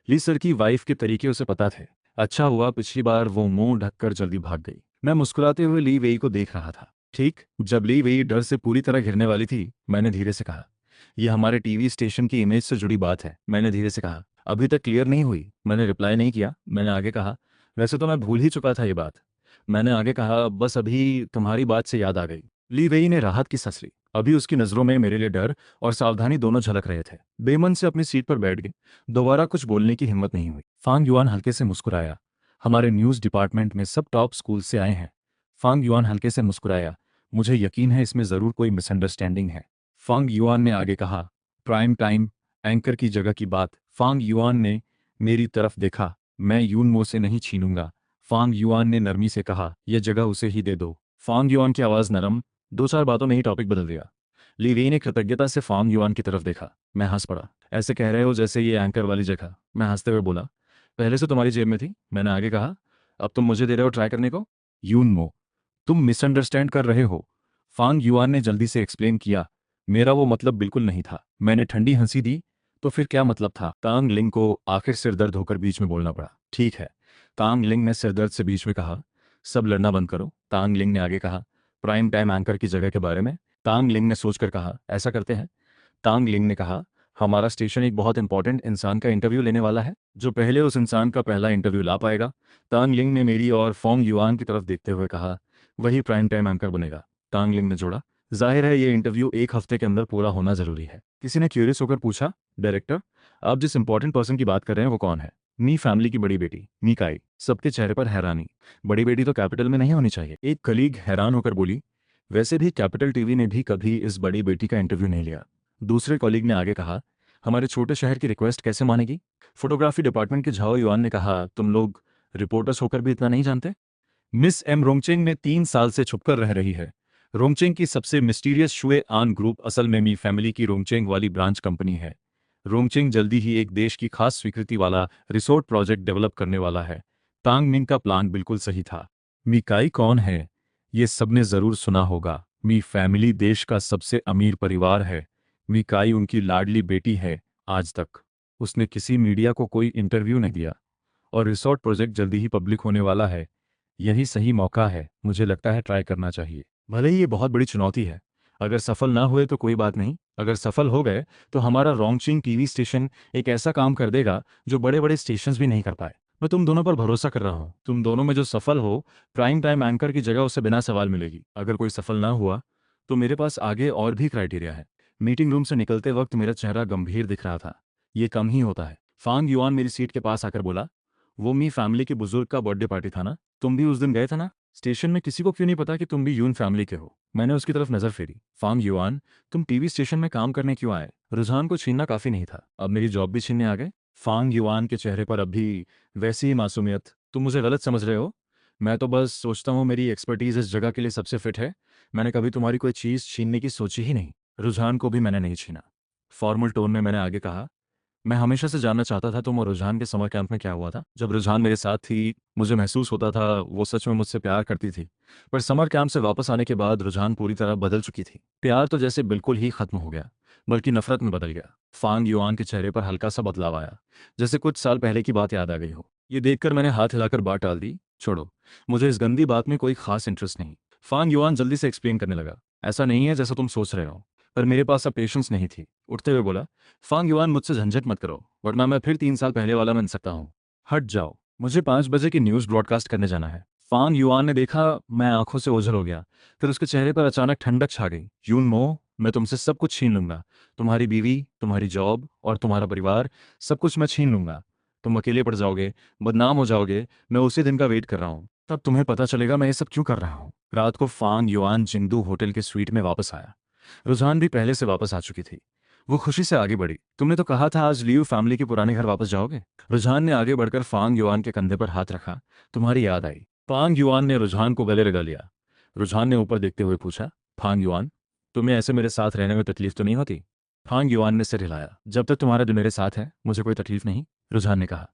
ली सर की वाइफ के तरीके उसे पता थे। अच्छा हुआ पिछली बार वो मुंह ढककर जल्दी भाग गई। मैं मुस्कुराते हुए ली वेई को देख रहा था। ठीक जब ली वेई डर से पूरी तरह घिरने वाली थी, मैंने धीरे से कहा, यह हमारे टीवी स्टेशन की इमेज से जुड़ी बात है। मैंने धीरे से कहा, अभी तक क्लियर नहीं हुई। मैंने रिप्लाई नहीं किया। मैंने आगे कहा, वैसे तो मैं भूल ही चुका था ये बात। मैंने आगे कहा, बस अभी तुम्हारी बात से याद आ गई। ली वेई ने राहत की सांस ली। अभी उसकी नज़रों में मेरे लिए डर और सावधानी दोनों झलक रहे थे। बेमन से अपनी सीट पर बैठ गई। दोबारा कुछ बोलने की हिम्मत नहीं हुई। फांग युआन हल्के से मुस्कुराया। हमारे न्यूज़ डिपार्टमेंट में सब टॉप स्कूल से आए हैं। फांग युआन हल्के से मुस्कुराया। मुझे यकीन है इसमें ज़रूर कोई मिसअंडरस्टैंडिंग है। फांग युआन ने आगे कहा, प्राइम टाइम एंकर की जगह की बात। फांग युआन ने मेरी तरफ देखा। मैं यून मो से नहीं छीनूंगा। फांग युआन ने नरमी से कहा, यह जगह उसे ही दे दो। फांग युआन की आवाज़ नरम। 2-4 बातों में ही टॉपिक बदल दिया। ली वेई ने कृतज्ञता से फांग युआन की तरफ देखा। मैं हंस पड़ा। ऐसे कह रहे हो जैसे ये एंकर वाली जगह। मैं हंसते हुए बोला, पहले से तुम्हारी जेब में थी। मैंने आगे कहा, अब तुम मुझे दे रहे हो ट्राई करने को? यून मो, तुम मिसअंडरस्टैंड कर रहे हो। फांग युआन ने जल्दी से एक्सप्लेन किया, मेरा वो मतलब बिल्कुल नहीं था। मैंने ठंडी हंसी दी। तो फिर क्या मतलब था? तांग लिंग को आखिर सिर दर्द होकर बीच में बोलना पड़ा। ठीक है, तांग लिंग ने सिर दर्द से बीच में कहा, सब लड़ना बंद करो। तांग लिंग ने आगे कहा, प्राइम टाइम एंकर की जगह के बारे में। तांग लिंग ने सोचकर कहा, ऐसा करते हैं। तांग लिंग ने कहा, हमारा स्टेशन एक बहुत इंपॉर्टेंट इंसान का इंटरव्यू लेने वाला है, जो पहले उस इंसान का पहला इंटरव्यू ला पाएगा। तांग लिंग ने मेरी और फॉन्ग युआन की तरफ देखते हुए कहा, वही प्राइम टाइम एंकर बनेगा। तांग लिंग ने जोड़ा, जाहिर है ये इंटरव्यू 1 हफ्ते के अंदर पूरा होना जरूरी है। किसी ने क्यूरियस होकर पूछा, डायरेक्टर, आप जिस इंपॉर्टेंट पर्सन की बात कर रहे हैं वो कौन है? मी फैमिली की बड़ी बेटी मी काई। सबके चेहरे पर हैरानी। बड़ी बेटी तो कैपिटल में नहीं होनी चाहिए। एक कलीग हैरान होकर बोली, वैसे भी कैपिटल टीवी ने भी कभी इस बड़ी बेटी का इंटरव्यू नहीं लिया। दूसरे कॉलीग ने आगे कहा, हमारे छोटे शहर की रिक्वेस्ट कैसे मानेगी? फोटोग्राफी डिपार्टमेंट के झाओ युआन ने कहा, तुम लोग रिपोर्टर्स होकर भी इतना नहीं जानते? मिस एम रोंगचेंग ने 3 साल से छुपकर रह रही है। रोंगचेंग की सबसे मिस्टीरियस शुए आन ग्रुप असल में मी फैमिली की रोंगचेंग वाली ब्रांच कंपनी है। रोंगचिंग जल्दी ही एक देश की खास स्वीकृति वाला रिसोर्ट प्रोजेक्ट डेवलप करने वाला है। तांग मिंग का प्लान बिल्कुल सही था। मीकाई कौन है? ये सबने जरूर सुना होगा। मी फैमिली देश का सबसे अमीर परिवार है। मीकाई उनकी लाडली बेटी है। आज तक उसने किसी मीडिया को कोई इंटरव्यू नहीं दिया, और रिसोर्ट प्रोजेक्ट जल्दी ही पब्लिक होने वाला है। यही सही मौका है, मुझे लगता है ट्राई करना चाहिए। भले ही ये बहुत बड़ी चुनौती है। अगर सफल ना हुए तो कोई बात नहीं, अगर सफल हो गए तो हमारा रोंगचिंग टीवी स्टेशन एक ऐसा काम कर देगा जो बड़े बड़े स्टेशंस भी नहीं कर पाए। मैं तुम दोनों पर भरोसा कर रहा हूँ। तुम दोनों में जो सफल हो, प्राइम टाइम एंकर की जगह उसे बिना सवाल मिलेगी। अगर कोई सफल ना हुआ तो मेरे पास आगे और भी क्राइटेरिया है। मीटिंग रूम से निकलते वक्त मेरा चेहरा गंभीर दिख रहा था। ये कम ही होता है। फांग युआन मेरी सीट के पास आकर बोला, वो मी फैमिली के बुजुर्ग का बर्थडे पार्टी था ना? तुम भी उस दिन गए थे ना? स्टेशन में किसी को क्यों नहीं पता कि तुम भी यून फैमिली के हो? मैंने उसकी तरफ नजर फेरी। फांग युआन, तुम टीवी स्टेशन में काम करने क्यों आए? रुझान को छीनना काफी नहीं था, अब मेरी जॉब भी छीनने आ गए? फांग युआन के चेहरे पर अब भी वैसी ही मासूमियत। तुम मुझे गलत समझ रहे हो। मैं तो बस सोचता हूँ मेरी एक्सपर्टीज इस जगह के लिए सबसे फिट है। मैंने कभी तुम्हारी कोई चीज छीनने की सोची ही नहीं। रुझान को भी मैंने नहीं छीना। फॉर्मल टोन में मैंने आगे कहा, मैं हमेशा से जानना चाहता था तुम और रुझान के समर कैंप में क्या हुआ था। जब रुझान मेरे साथ थी मुझे महसूस होता था वो सच में मुझसे प्यार करती थी, पर समर कैंप से वापस आने के बाद रुझान पूरी तरह बदल चुकी थी। प्यार तो जैसे बिल्कुल ही खत्म हो गया, बल्कि नफरत में बदल गया। फांग युआन के चेहरे पर हल्का सा बदलाव आया, जैसे कुछ साल पहले की बात याद आ गई हो। ये देखकर मैंने हाथ हिलाकर बात टाल दी। छोड़ो, मुझे इस गंदी बात में कोई खास इंटरेस्ट नहीं। फांग युआन जल्दी से एक्सप्लेन करने लगा, ऐसा नहीं है जैसा तुम सोच रहे हो, पर मेरे पास अब पेशेंस नहीं थी। उठते हुए बोला, फांग युआन मुझसे झंझट मत करो, वरना मैं फिर 3 साल पहले वाला बन सकता हूँ। हट जाओ, मुझे 5 बजे की न्यूज़ ब्रॉडकास्ट करने जाना है। फांग युआन ने देखा मैं आंखों से ओझल हो गया, फिर उसके चेहरे पर अचानक ठंडक छा गई। यून मो, मैं तुमसे सब कुछ छीन लूंगा। तुम्हारी बीवी, तुम्हारी जॉब और तुम्हारा परिवार, सब कुछ मैं छीन लूंगा। तुम अकेले पड़ जाओगे, बदनाम हो जाओगे। मैं उसी दिन का वेट कर रहा हूँ, तब तुम्हें पता चलेगा मैं ये सब क्यों कर रहा हूँ। रात को फांग युआन जिंगदू होटल के स्वीट में वापस आया। रुझान भी पहले से वापस आ चुकी थी। वो खुशी से आगे बढ़ी। तुमने तो कहा था आज लियू फैमिली के पुराने घर वापस जाओगे। रुझान ने आगे बढ़कर फांग युआन के कंधे पर हाथ रखा। तुम्हारी याद आई। फांग युआन ने रुझान को गले लगा लिया। रुझान ने ऊपर देखते हुए पूछा, फांग युआन, तुम्हें ऐसे मेरे साथ रहने में तकलीफ तो नहीं होती? फांग युआन ने सिर हिलाया। जब तक तुम्हारा दिल मेरे साथ है मुझे कोई तकलीफ नहीं, रुझान ने कहा।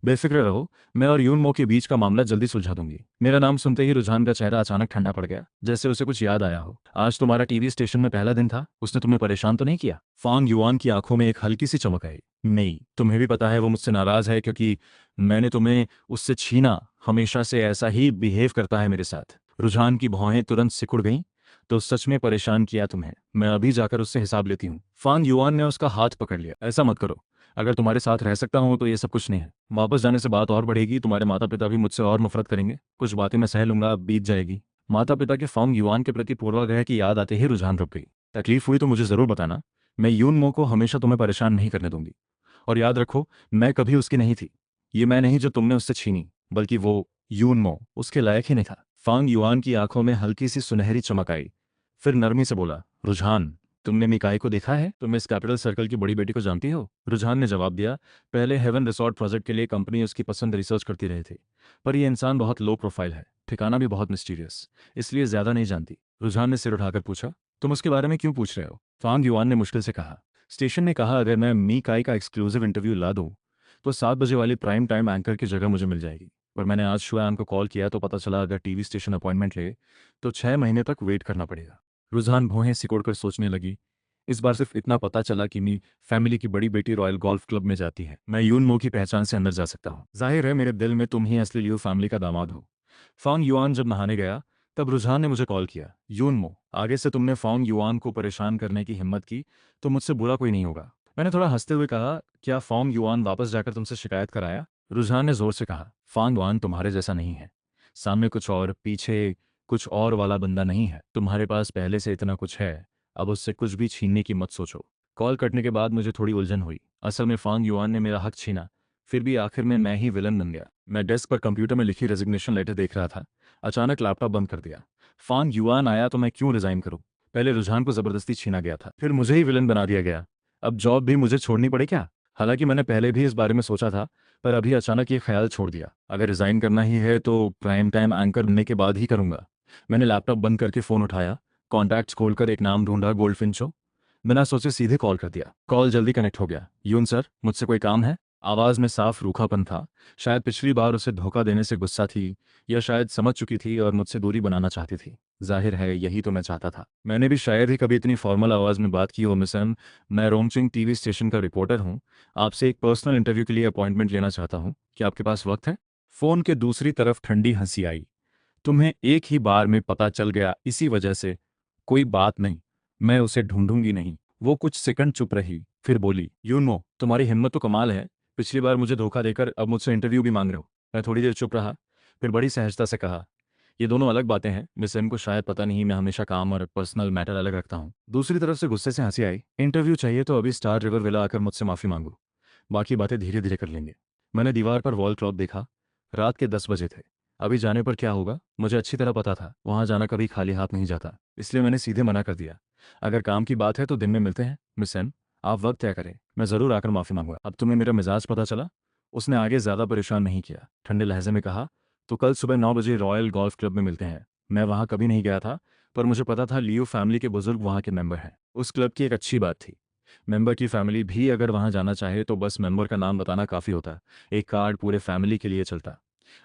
बेफिक्र रहो, मैं और यून मो के बीच का मामला जल्दी सुलझा दूंगी। मेरा नाम सुनते ही रुझान का चेहरा अचानक ठंडा पड़ गया, जैसे उसे कुछ याद आया हो। आज तुम्हारा टीवी स्टेशन में पहला दिन था, उसने तुम्हें परेशान तो नहीं किया? फांग युआन की आंखों में एक हल्की सी चमक आई। नहीं, तुम्हें भी पता है वो मुझसे नाराज है क्योंकि मैंने तुम्हें उससे छीना। हमेशा से ऐसा ही बिहेव करता है मेरे साथ। रुझान की भौहें तुरंत सिकुड़ गईं। तो सच में परेशान किया तुम्हें? मैं अभी जाकर उससे हिसाब लेती हूँ। फांग युआन ने उसका हाथ पकड़ लिया। ऐसा मत करो, अगर तुम्हारे साथ रह सकता हूँ तो ये सब कुछ नहीं है। वापस जाने से बात और बढ़ेगी, तुम्हारे माता पिता भी मुझसे और नफरत करेंगे। कुछ बातें मैं सह लूंगा, अब बीत जाएगी। माता पिता के फांग युआन के प्रति पूर्वाग्रह की याद आते ही रुझान रुक गई। तकलीफ हुई तो मुझे जरूर बताना। मैं यून मो को हमेशा तुम्हें परेशान नहीं करने दूंगी। और याद रखो, मैं कभी उसकी नहीं थी। ये मैं नहीं जो तुमने उससे छीनी, बल्कि वो यून मो उसके लायक ही नहीं था। फांग युआन की आंखों में हल्की सी सुनहरी चमक आई। फिर नरमी से बोला, रुझान, तुमने मिकाई को देखा है? तुम इस कैपिटल सर्कल की बड़ी बेटी को जानती हो? रुझान ने जवाब दिया, पहले हेवन रिसोर्ट प्रोजेक्ट के लिए कंपनी उसकी पसंद रिसर्च करती रही थी, पर यह इंसान बहुत लो प्रोफाइल है, ठिकाना भी बहुत मिस्टीरियस, इसलिए ज्यादा नहीं जानती। रुझान ने सिर उठाकर पूछा, तुम उसके बारे में क्यों पूछ रहे हो? फांग युआन ने मुश्किल से कहा, स्टेशन ने कहा अगर मैं मी काई का एक्सक्लूसिव इंटरव्यू ला दूं तो 7 बजे वाली प्राइम टाइम एंकर की जगह मुझे मिल जाएगी। पर मैंने आज शुआन को कॉल किया तो पता चला अगर टीवी स्टेशन अपॉइंटमेंट ले तो 6 महीने तक वेट करना पड़ेगा। रुझान भौहें सिकोड़कर सोचने लगी। इस बार सिर्फ इतना पता चला कि मी फैमिली की बड़ी बेटी रॉयल गोल्फ क्लब में जाती है। मैं यून मो की पहचान से अंदर जा सकता हूँ। जाहिर है मेरे दिल में तुम ही असली लियो फैमिली का दामाद हो। फांग युआन जब नहाने गया तब रुझान ने मुझे कॉल किया, यून मो, आगे से तुमने फांग युआन को परेशान करने की हिम्मत की तो मुझसे बुरा कोई नहीं होगा। मैंने थोड़ा हंसते हुए कहा, क्या फांग युआन वापस जाकर तुमसे शिकायत कराया? रुझान ने जोर से कहा, फांग युआन तुम्हारे जैसा नहीं है। सामने कुछ और, पीछे कुछ और वाला बंदा नहीं है। तुम्हारे पास पहले से इतना कुछ है, अब उससे कुछ भी छीनने की मत सोचो। कॉल कटने के बाद मुझे थोड़ी उलझन हुई। असल में फांग युआन ने मेरा हक छीना, फिर भी आखिर में मैं ही विलन बन गया। मैं डेस्क पर कंप्यूटर में लिखी रेजिग्नेशन लेटर देख रहा था, अचानक लैपटॉप बंद कर दिया। फांग युआन आया तो मैं क्यों रिजाइन करूं? पहले रुझान को जबरदस्ती छीना गया था, फिर मुझे ही विलन बना दिया गया। अब जॉब भी मुझे छोड़नी पड़े क्या? हालांकि मैंने पहले भी इस बारे में सोचा था, पर अभी अचानक ये ख्याल छोड़ दिया। अगर रिजाइन करना ही है तो प्राइम टाइम एंकर बनने के बाद ही करूंगा। मैंने लैपटॉप बंद करके फ़ोन उठाया, कॉन्टैक्ट्स खोलकर एक नाम ढूंढा, गोल्डफिंचो। बिना सोचे सीधे कॉल कर दिया। कॉल जल्दी कनेक्ट हो गया। यून सर, मुझसे कोई काम है? आवाज़ में साफ रूखापन था। शायद पिछली बार उसे धोखा देने से गुस्सा थी, या शायद समझ चुकी थी और मुझसे दूरी बनाना चाहती थी। जाहिर है यही तो मैं चाहता था। मैंने भी शायद ही कभी इतनी फॉर्मल आवाज़ में बात की हो। मिस एम, मैं रोंगचिंग टीवी स्टेशन का रिपोर्टर हूँ। आपसे एक पर्सनल इंटरव्यू के लिए अपॉइंटमेंट लेना चाहता हूँ। क्या आपके पास वक्त है? फ़ोन के दूसरी तरफ ठंडी हंसी आई। तुम्हें एक ही बार में पता चल गया, इसी वजह से। कोई बात नहीं, मैं उसे ढूंढूंगी नहीं। वो कुछ सेकंड चुप रही, फिर बोली, यूनमो, तुम्हारी हिम्मत तो कमाल है। पिछली बार मुझे धोखा देकर अब मुझसे इंटरव्यू भी मांग रहे हो। मैं थोड़ी देर चुप रहा, फिर बड़ी सहजता से कहा, ये दोनों अलग बातें हैं। मिस एम को शायद पता नहीं, मैं हमेशा काम और पर्सनल मैटर अलग रखता हूँ। दूसरी तरफ से गुस्से से हंसी आई। इंटरव्यू चाहिए तो अभी स्टार रिवर विला आकर मुझसे माफ़ी मांगो, बाकी बातें धीरे धीरे कर लेंगे। मैंने दीवार पर वॉल क्लॉक देखा। रात के 10 बजे थे। अभी जाने पर क्या होगा, मुझे अच्छी तरह पता था। वहां जाना कभी खाली हाथ नहीं जाता, इसलिए मैंने सीधे मना कर दिया। अगर काम की बात है तो दिन में मिलते हैं। मिस एम, आप वक्त तय करें, मैं ज़रूर आकर माफ़ी मांगूंगा। अब तुम्हें मेरा मिजाज पता चला? उसने आगे ज़्यादा परेशान नहीं किया, ठंडे लहजे में कहा, तो कल सुबह 9 बजे रॉयल गोल्फ क्लब में मिलते हैं। मैं वहाँ कभी नहीं गया था, पर मुझे पता था लियो फैमिली के बुजुर्ग वहाँ के मेंबर हैं। उस क्लब की एक अच्छी बात थी, मेंबर की फैमिली भी अगर वहाँ जाना चाहे तो बस मेंबर का नाम बताना काफ़ी होता। एक कार्ड पूरे फैमिली के लिए चलता।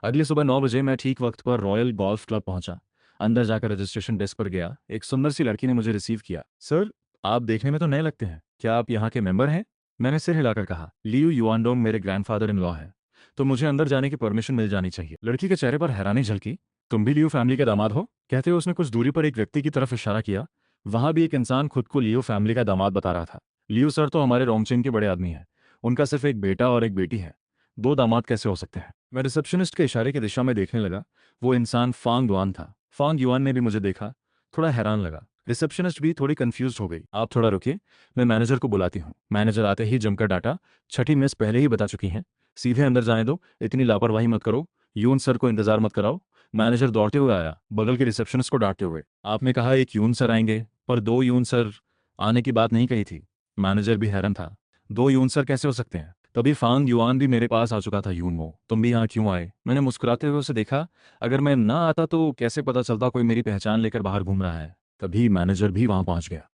अगली सुबह 9 बजे मैं ठीक वक्त पर रॉयल गोल्फ क्लब पहुंचा। अंदर जाकर रजिस्ट्रेशन डेस्क पर गया। एक सुंदर सी लड़की ने मुझे रिसीव किया। सर, आप देखने में तो नए लगते हैं, क्या आप यहाँ के मेंबर हैं? मैंने सिर हिलाकर कहा, लियू युआनडोंग मेरे ग्रैंडफादर इन लॉ है, तो मुझे अंदर जाने की परमिशन मिल जानी चाहिए। लड़की के चेहरे पर हैरानी झलकी। तुम भी लियो फैमिली के दामाद हो? कहते हुए उसने कुछ दूरी पर एक व्यक्ति की तरफ इशारा किया। वहां भी एक इंसान खुद को लियो फैमिली का दामाद बता रहा था। लियो सर तो हमारे रोंगचिंग के बड़े आदमी हैं। उनका सिर्फ एक बेटा और एक बेटी है, दो दामाद कैसे हो सकते हैं? मैं रिसेप्शनिस्ट के इशारे की दिशा में देखने लगा। वो इंसान फांग युआन था। फांग युआन ने भी मुझे देखा, थोड़ा हैरान लगा। रिसेप्शनिस्ट भी थोड़ी कंफ्यूज हो गई। आप थोड़ा रुकिए, मैं मैनेजर को बुलाती हूँ। मैनेजर आते ही जमकर डांटा, छठी मिस पहले ही बता चुकी हैं, सीधे अंदर जाने दो, इतनी लापरवाही मत करो, यून सर को इंतजार मत कराओ। मैनेजर दौड़ते हुए आया, बगल के रिसेप्शनिस्ट को डांटते हुए, आपने कहा एक यून सर आएंगे, पर दो यून सर आने की बात नहीं कही थी। मैनेजर भी हैरान था, दो यून सर कैसे हो सकते हैं? तभी फांग युआन भी मेरे पास आ चुका था। यूनमो, तुम भी यहाँ क्यों आए? मैंने मुस्कुराते हुए उसे देखा। अगर मैं ना आता तो कैसे पता चलता कोई मेरी पहचान लेकर बाहर घूम रहा है। तभी मैनेजर भी वहां पहुंच गया।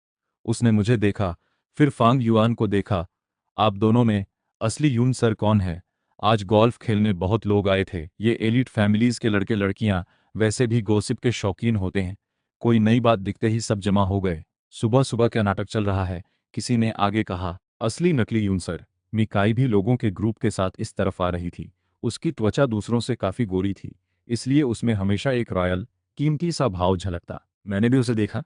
उसने मुझे देखा, फिर फांग युआन को देखा। आप दोनों में असली यून सर कौन है? आज गोल्फ खेलने बहुत लोग आए थे, ये एलिट फैमिलीज के लड़के लड़कियां वैसे भी गॉसिप के शौकीन होते हैं। कोई नई बात दिखते ही सब जमा हो गए। सुबह सुबह क्या नाटक चल रहा है? किसी ने आगे कहा। असली नकली यून सर। मिकाई भी लोगों के ग्रुप के साथ इस तरफ आ रही थी। उसकी त्वचा दूसरों से काफी गोरी थी, इसलिए उसमें हमेशा एक रॉयल, कीमती सा भाव झलकता। मैंने भी उसे देखा।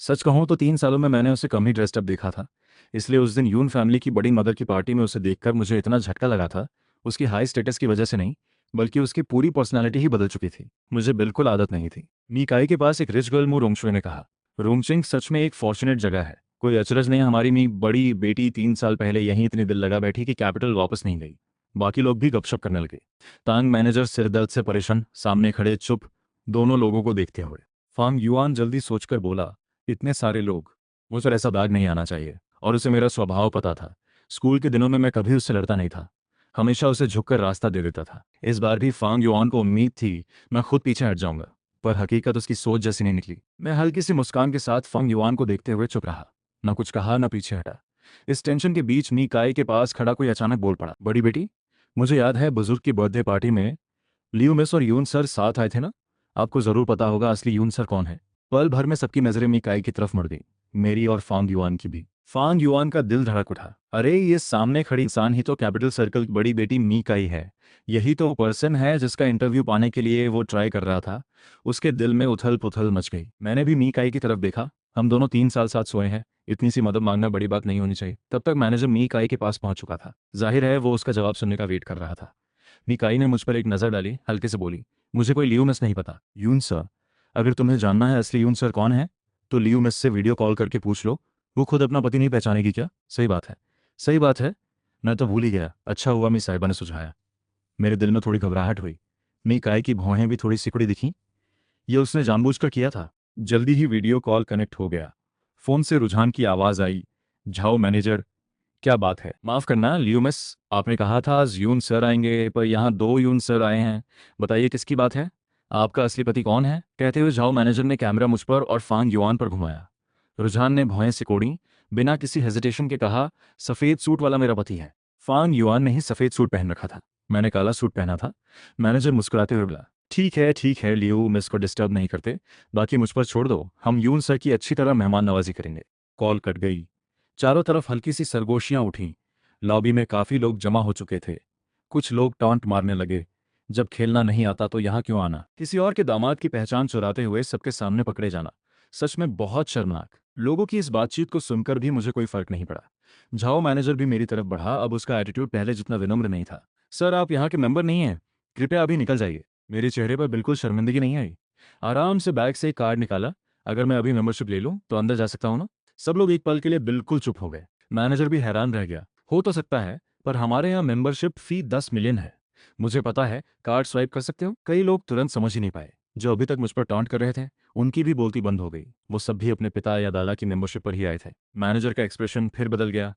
सच कहूं तो 3 सालों में मैंने उसे कम ही ड्रेस्ड अप देखा था, इसलिए उस दिन यून फैमिली की बड़ी मदर की पार्टी में उसे देखकर मुझे इतना झटका लगा था। उसकी हाई स्टेटस की वजह से नहीं, बल्कि उसकी पूरी पर्सनालिटी ही बदल चुकी थी। मुझे बिल्कुल आदत नहीं थी। मीकाई के पास एक रिच गर्ल मु रोंगशुए ने कहा, रोंगचिंग सच में एक फॉर्चुनेट जगह है। कोई अचरज नहीं, हमारी मी बड़ी बेटी 3 साल पहले यहीं इतनी दिल लगा बैठी कि कैपिटल वापस नहीं गई। बाकी लोग भी गपशप करने लगे। तांग मैनेजर सिर दर्द से परेशान सामने खड़े चुप, दोनों लोगों को देखते हुए। फांग युआन जल्दी सोचकर बोला, इतने सारे लोग, मुझे ऐसा दाग नहीं आना चाहिए। और उसे मेरा स्वभाव पता था। स्कूल के दिनों में मैं कभी उससे लड़ता नहीं था, हमेशा उसे झुककर रास्ता दे देता था। इस बार भी फांग युआन को उम्मीद थी मैं खुद पीछे हट जाऊंगा, पर हकीकत उसकी सोच जैसी नहीं निकली। मैं हल्की सी मुस्कान के साथ फांग युआन को देखते हुए चुप रहा, न कुछ कहा न पीछे हटा। इस टेंशन के बीच मी काई के पास खड़ा कोई अचानक बोल पड़ा, बड़ी बेटी, मुझे याद है बुजुर्ग की बर्थडे पार्टी में लियो मिस और यून सर साथ आए थे ना? आपको जरूर पता होगा असली यून सर कौन है। पल भर में सबकी नजरें मिकाई की तरफ मुड़ गई, मेरी और फांग युआन की भी। फांग युआन का दिल धड़क उठा। अरे ये सामने खड़ी इंसान ही तो कैपिटल सर्कल की बड़ी बेटी मिकाई है। यही तो पर्सन है जिसका इंटरव्यू पाने के लिए वो ट्राई कर रहा था। उसके दिल में उथल पुथल मच गई। मैंने भी मिकाई की तरफ देखा। हम दोनों 3 साल साथ सोए हैं, इतनी सी मदद मांगना बड़ी बात नहीं होनी चाहिए। तब तक मैनेजर मिकाई के पास पहुंच चुका था। जाहिर है वो उसका जवाब सुनने का वेट कर रहा था। मिकाई ने मुझ पर एक नज़र डाली, हल्के से बोली, मुझे कोई लियो मिस नहीं पता। यून सर, अगर तुम्हें जानना है असली यून सर कौन है, तो लियो मिस से वीडियो कॉल करके पूछ लो। वो खुद अपना पति नहीं पहचानेगी क्या? सही बात है, सही बात है। मैं तो भूल ही गया। अच्छा हुआ मी साहिबा ने सुझाया। मेरे दिल में थोड़ी घबराहट हुई। मिकाई की भौहें भी थोड़ी सिकुड़ी दिखीं। ये उसने जानबूझकर किया था। जल्दी ही वीडियो कॉल कनेक्ट हो गया। फोन से रुझान की आवाज़ आई, जाओ मैनेजर, क्या बात है? माफ करना लियो मिस, आपने कहा था आज यून सर आएंगे, पर यहाँ दो यून सर आए हैं। बताइए किसकी बात है? आपका असली पति कौन है? कहते हुए जाओ मैनेजर ने कैमरा मुझ पर और फांग युआन पर घुमाया। रुझान ने भौएं सिकोड़ी। बिना किसी हेजिटेशन के कहा, सफ़ेद सूट वाला मेरा पति है। फांग युआन ने ही सफ़ेद सूट पहन रखा था, मैंने काला सूट पहना था। मैनेजर मुस्कुराते हुए बोला, ठीक है लियो, मिस को डिस्टर्ब नहीं करते, बाकी मुझ पर छोड़ दो, हम यून सर की अच्छी तरह मेहमान नवाजी करेंगे। कॉल कट गई। चारों तरफ हल्की सी सरगोशियां उठीं। लॉबी में काफ़ी लोग जमा हो चुके थे। कुछ लोग टॉन्ट मारने लगे, जब खेलना नहीं आता तो यहाँ क्यों आना, किसी और के दामाद की पहचान चुराते हुए सबके सामने पकड़े जाना, सच में बहुत शर्मनाक। लोगों की इस बातचीत को सुनकर भी मुझे कोई फर्क नहीं पड़ा। झाओ मैनेजर भी मेरी तरफ बढ़ा, अब उसका एटीट्यूड पहले जितना विनम्र नहीं था। सर आप यहाँ के मेंबर नहीं हैं, कृपया अभी निकल जाइए। मेरे चेहरे पर बिल्कुल शर्मिंदगी नहीं आई। आराम से बैग से एक कार्ड निकाला, अगर मैं अभी मेंबरशिप ले लूँ तो अंदर जा सकता हूँ ना। सब लोग एक पल के लिए बिल्कुल चुप हो गए। मैनेजर भी हैरान रह गया। हो तो सकता है, पर हमारे यहाँ मेंबरशिप फी 10 मिलियन है। मुझे पता है, कार्ड स्वाइप कर सकते हो। कई लोग तुरंत समझ ही नहीं पाए। जो अभी तक मुझ पर टॉन्ट कर रहे थे, उनकी भी बोलती बंद हो गई। वो सब भी अपने पिता या दादा की मेंबरशिप पर ही आए थे। मैनेजर का एक्सप्रेशन फिर बदल गया,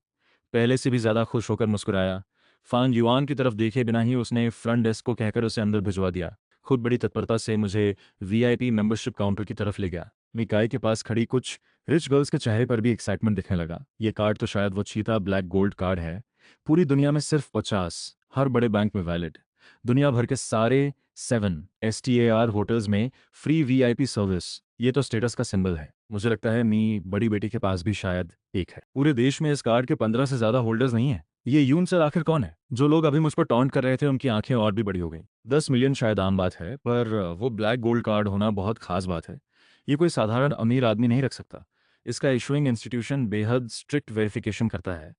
पहले से भी ज्यादा खुश होकर मुस्कुराया। फांग युआन की तरफ देखे बिना ही उसने फ्रंट डेस्क को कहकर उसे अंदर भिजवा दिया। खुद बड़ी तत्परता से मुझे वीआईपी मेंबरशिप काउंटर की तरफ ले गया। मिकाई के पास खड़ी कुछ रिच गर्ल्स के चेहरे पर भी एक्साइटमेंट दिखने लगा। ये कार्ड तो शायद वो चीता ब्लैक गोल्ड कार्ड है, पूरी दुनिया में सिर्फ 50, हर बड़े बैंक में वैलिड, दुनिया भर के सारे 7 STAR होटल्स में फ्री वीआईपी सर्विस। ये तो स्टेटस का सिंबल है। मुझे लगता है मी बड़ी बेटी के पास भी शायद एक है। पूरे देश में इस कार्ड के 15 से ज्यादा होल्डर्स नहीं है। ये यून सर आखिर कौन है? जो लोग अभी मुझ पर टॉन्ट कर रहे थे उनकी आंखें और भी बड़ी हो गई। 10 मिलियन शायद आम बात है, पर वो ब्लैक गोल्ड कार्ड होना बहुत खास बात है। ये कोई साधारण अमीर आदमी नहीं रख सकता। इसका इशुइंग इंस्टीट्यूशन बेहद स्ट्रिक्ट वेरिफिकेशन करता है,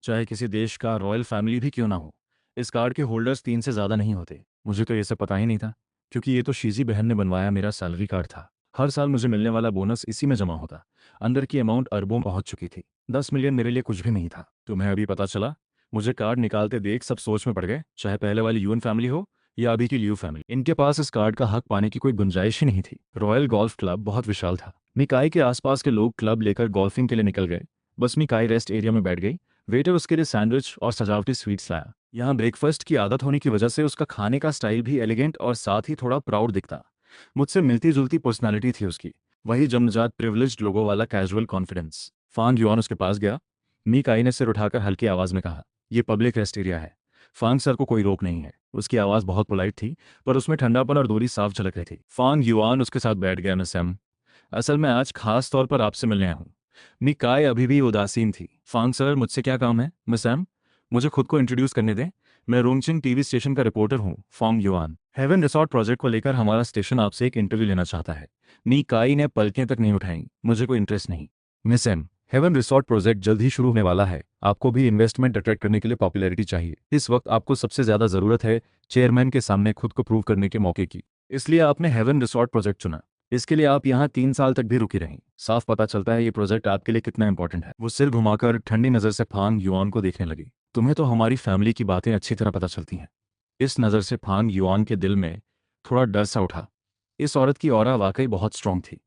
चाहे किसी देश का रॉयल फैमिली भी क्यों ना हो। इस कार्ड के होल्डर्स 3 से ज़्यादा नहीं होते। मुझे तो ये सब पता ही नहीं था, क्योंकि ये तो शीजी बहन ने बनवाया मेरा सैलरी कार्ड था। हर साल मुझे मिलने वाला बोनस इसी में जमा होता। अंदर की अमाउंट अरबों पहुंच चुकी थी। 10 मिलियन मेरे लिए कुछ भी नहीं था। तुम्हें अभी पता चला? मुझे कार्ड निकालते देख सब सोच में पड़ गए, चाहे पहले वाली यून फैमिली हो या अभी की लियू फैमिली। इनके पास इस कार्ड का हक पाने की कोई गुंजाइश ही नहीं थी। रॉयल गोल्फ क्लब बहुत विशाल था। मिकाई के आसपास के लोग क्लब लेकर गोल्फिंग के लिए निकल गए। बस मिकाई रेस्ट एरिया में बैठ गई। वेटर उसके लिए सैंडविच और सजावटी स्वीट्स लाया। यहाँ ब्रेकफास्ट की आदत होने की वजह से उसका खाने का स्टाइल भी एलिगेंट और साथ ही थोड़ा प्राउड दिखता। मुझसे मिलती जुलती पर्सनालिटी थी उसकी, वही जन्मजात प्रिविलेज्ड लोगों वाला कैजुअल कॉन्फिडेंस। फांग युआन उसके पास गया। मीकाई ने सिर उठाकर हल्की आवाज में कहा, यह पब्लिक रेस्ट एरिया है, फांग सर को कोई रोक नहीं है। उसकी आवाज़ बहुत पोलाइट थी, पर उसमें ठंडापन और दूरी साफ झलक रही थी। फांग युआन उसके साथ बैठ गया। मिस एम, असल में आज खास तौर पर आपसे मिलने आया हूँ। मिकाई अभी भी उदासीन थी। फांग सर, मुझसे क्या काम है? मिस एम, मुझे खुद को इंट्रोड्यूस करने दें। मैं रोंगचिंग टीवी स्टेशन का रिपोर्टर हूँ, फॉन्ग युआन। हेवन रिसोर्ट प्रोजेक्ट को लेकर हमारा स्टेशन आपसे एक इंटरव्यू लेना चाहता है। मिकाई ने पलकें तक नहीं उठाई। मुझे कोई इंटरेस्ट नहीं। Miss M, Heaven resort project जल्द ही शुरू होने वाला है। आपको भी इन्वेस्टमेंट अट्रैक्ट करने के लिए पॉपुलैरिटी चाहिए। इस वक्त आपको सबसे ज्यादा जरूरत है चेयरमैन के सामने खुद को प्रूव करने के मौके की। इसलिए आपने हेवन रिसोर्ट प्रोजेक्ट चुना। इसके लिए आप यहाँ 3 साल तक भी रुकी रहीं। साफ पता चलता है ये प्रोजेक्ट आपके लिए कितना इंपॉर्टेंट है। वो सिर घुमाकर ठंडी नजर से फांग युआन को देखने लगी। तुम्हें तो हमारी फैमिली की बातें अच्छी तरह पता चलती हैं। इस नज़र से फांग युआन के दिल में थोड़ा डर सा उठा। इस औरत की ऑरा वाकई बहुत स्ट्रांग थी।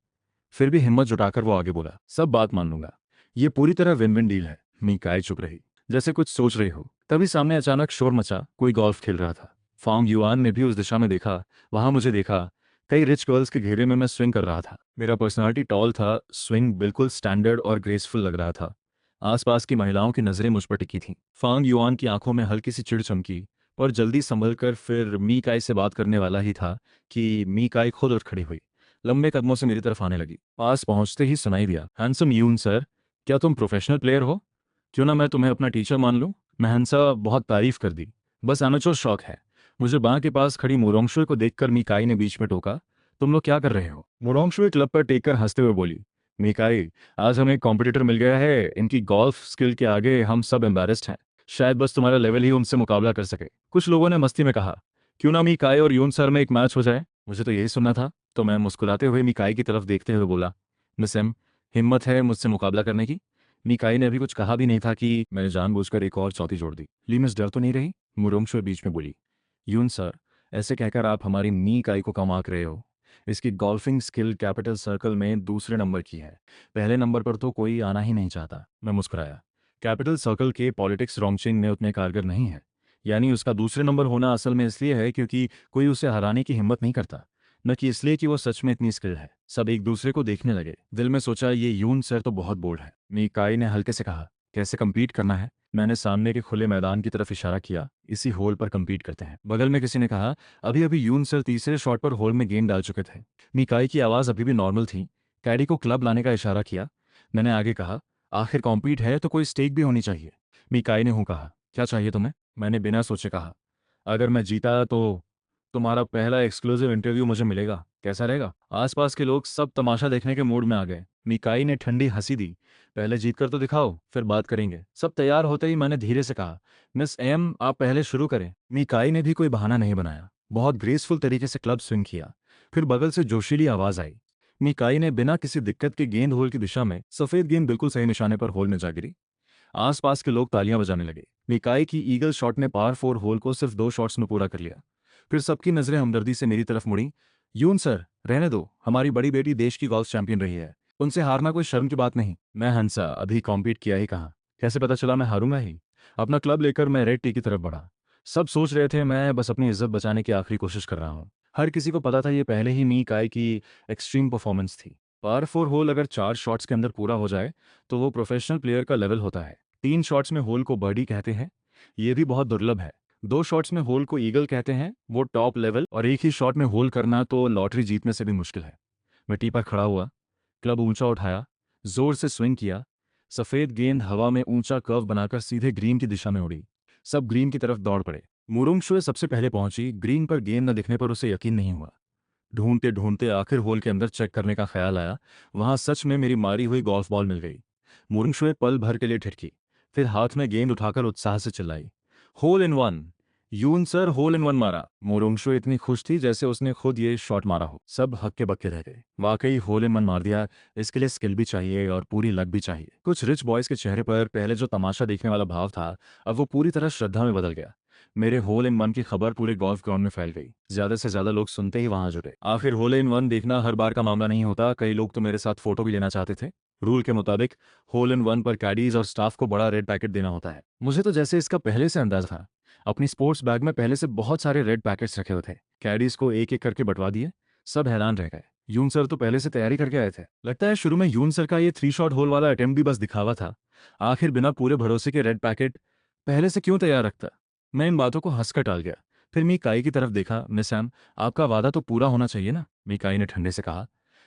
फिर भी हिम्मत जुटाकर वो आगे बोला, सब बात मान लूंगा, ये पूरी तरह विन विन डील है। मीकाई चुप रही, जैसे कुछ सोच रही हो। तभी सामने अचानक शोर मचा। कोई गोल्फ खेल रहा था। फांग युआन ने भी उस दिशा में देखा। वहां मुझे देखा। कई रिच गर्ल्स के घेरे में मैं स्विंग कर रहा था। मेरा पर्सनालिटी टॉल था, स्विंग बिल्कुल स्टैंडर्ड और ग्रेसफुल लग रहा था। आसपास की महिलाओं की नजरें मुझ पर टिकी थीं। फांग युआन की आंखों में हल्की सी चिढ़ चमकी, पर जल्दी संभल कर फिर मीकाई से बात करने वाला ही था कि मीकाई खुद उठ खड़ी हुई। लंबे कदमों से मेरी तरफ आने लगी। पास पहुंचते ही सुनाई दिया, हैंडसम यून सर, क्या तुम प्रोफेशनल प्लेयर हो? क्यों ना मैं तुम्हें अपना टीचर मान लूं। महंसा बहुत तारीफ कर दी। बस एमेच्योर शौक है। मुझे बां के पास खड़ी मोरोंगशुए को देखकर मीकाई ने बीच में टोका, तुम लोग क्या कर रहे हो? मोरोंगशुए क्लब पर टेक कर हंसते हुए बोली, मीकाई, आज हमें एक कॉम्पिटिटर मिल गया है। इनकी गोल्फ स्किल के आगे हम सब एम्बेरस्ड हैं। शायद बस तुम्हारा लेवल ही उनसे मुकाबला कर सके। कुछ लोगों ने मस्ती में कहा, क्यों ना मीकाई और यून सर में एक मैच हो जाए। मुझे तो यही सुनना था, तो मैं मुस्कुराते हुए मीकाई की तरफ देखते हुए बोला, मिस एम, हिम्मत है मुझसे मुकाबला करने की? मीकाई ने अभी कुछ कहा भी नहीं था कि मैंने जानबूझकर एक और चौथी जोड़ दी। ली, मिस डर तो नहीं रही? मुरोंगशुए बीच में बोली, यून सर, ऐसे कहकर आप हमारी मीकाई को कम आंक रहे हो। इसकी गोल्फिंग स्किल कैपिटल सर्कल में दूसरे नंबर की है। पहले नंबर पर तो कोई आना ही नहीं चाहता। मैं मुस्कुराया। कैपिटल सर्कल के पॉलिटिक्स रोंगचिंग में उतने कारगर नहीं है। यानी उसका दूसरे नंबर होना असल में इसलिए है क्योंकि कोई उसे हराने की हिम्मत नहीं करता। न कि इसलिए कि वो सच में इतनी स्किल है। सब एक दूसरे को देखने लगे। दिल में सोचा ये यून सर तो बहुत बोल्ड है। मीकाई ने हल्के से कहा, कैसे compete करना है? मैंने सामने के खुले मैदान की तरफ इशारा किया। इसी होल पर compete करते हैं। बगल में किसी ने कहा, अभी अभी यून सर तीसरे शॉट पर होल में गेंद डाल चुके थे। मीकाई की आवाज़ अभी भी नॉर्मल थी। कैडी को क्लब लाने का इशारा किया। मैंने आगे कहा, आखिर कॉम्पीट है तो कोई स्टेक भी होनी चाहिए। मीकाई ने हूँ कहा, क्या चाहिए तुम्हें? मैंने बिना सोचे कहा, अगर मैं जीता तो तुम्हारा पहला एक्सक्लूसिव इंटरव्यू मुझे मिलेगा। कैसा रहेगा? आसपास के लोग सब तमाशा देखने के मूड में आ गए। मीकाई ने ठंडी हंसी दी। पहले जीत कर तो दिखाओ, फिर बात करेंगे। सब तैयार होते ही मैंने धीरे से कहा, मिस एम आप पहले शुरू करें। मीकाई ने भी कोई बहाना नहीं बनाया। बहुत ग्रेसफुल तरीके से क्लब स्विंग किया। फिर बगल से जोशीली आवाज आई। मीकाई ने बिना किसी दिक्कत के गेंद होल की दिशा में, सफेद गेंद बिल्कुल सही निशाने पर होल में जा गिरी। आसपास के लोग तालियां बजाने लगे। मिकाई की ईगल शॉट ने पार 4 होल को सिर्फ 2 शॉट्स में पूरा कर लिया। फिर सबकी नजरें हमदर्दी से मेरी तरफ मुड़ी। यून सर, रहने दो, हमारी बड़ी बेटी देश की गोल्फ चैंपियन रही है, उनसे हारना कोई शर्म की बात नहीं। मैं हंसा, अभी कॉम्पीट किया ही कहा, कैसे पता चला मैं हारूंगा ही? अपना क्लब लेकर मैं रेड टी की तरफ बढ़ा। सब सोच रहे थे मैं बस अपनी इज्जत बचाने की आखिरी कोशिश कर रहा हूँ। हर किसी को पता था ये पहले ही मी काय की एक्सट्रीम परफॉर्मेंस थी। पार 4 होल अगर 4 शॉट्स के अंदर पूरा हो जाए तो वो प्रोफेशनल प्लेयर का लेवल होता है। 3 शॉट्स में होल को बर्डी कहते हैं, ये भी बहुत दुर्लभ है। 2 शॉट्स में होल को ईगल कहते हैं, वो टॉप लेवल, और एक ही शॉट में होल करना तो लॉटरी जीतने से भी मुश्किल है। मैं टी पर खड़ा हुआ, क्लब ऊंचा उठाया, जोर से स्विंग किया। सफेद गेंद हवा में ऊंचा कर्व बनाकर सीधे ग्रीन की दिशा में उड़ी। सब ग्रीन की तरफ दौड़ पड़े। मुरुंगशुए सबसे पहले पहुंची। ग्रीन पर गेंद न दिखने पर उसे यकीन नहीं हुआ। ढूंढते ढूंढते आखिर होल के अंदर चेक करने का ख्याल आया। वहां सच में मेरी मारी हुई गोल्फ बॉल मिल गई। मुरुंगशुए पल भर के लिए ठिठकी, फिर हाथ में गेंद उठाकर उत्साह से चिल्लाई, होल इन वन! यून सर होल इन वन मारा। मुरुंगशुए इतनी खुश थी जैसे उसने खुद ये शॉट मारा हो। सब हक्के बक्के रह गए। वाकई होल इन वन मार दिया। इसके लिए स्किल भी चाहिए और पूरी लक भी चाहिए। कुछ रिच बॉयज के चेहरे पर पहले जो तमाशा देखने वाला भाव था, अब वो पूरी तरह श्रद्धा में बदल गया। मेरे होल इन वन की खबर पूरे गोल्फ ग्राउंड में फैल गई। ज्यादा से ज्यादा लोग सुनते ही वहां जुटे। आखिर होल इन वन देखना हर बार का मामला नहीं होता। कई लोग तो मेरे साथ फोटो भी लेना चाहते थे। रूल के मुताबिक होल इन वन पर कैडीज और स्टाफ को बड़ा रेड पैकेट देना होता है। मुझे तो जैसे इसका पहले से अंदाजा था। अपनी स्पोर्ट्स बैग में पहले से बहुत सारे रेड पैकेट्स रखे हुए थे। कैडीज को एक एक करके बंटवा दिए। सब हैरान रह गए। यून सर तो पहले से तैयारी करके आए थे। लगता है शुरू में यून सर का ये 3 शॉट होल वाला अटेम्प्ट भी बस दिखावा था। आखिर बिना पूरे भरोसे के रेड पैकेट पहले से क्यों तैयार रखता? मैं इन बातों को हंसकर टाल गया। फिर मीकाई की तरफ देखा। मिस सैम, आपका वादा तो पूरा होना चाहिए ना? मीकाई ने ठंडे से कहा,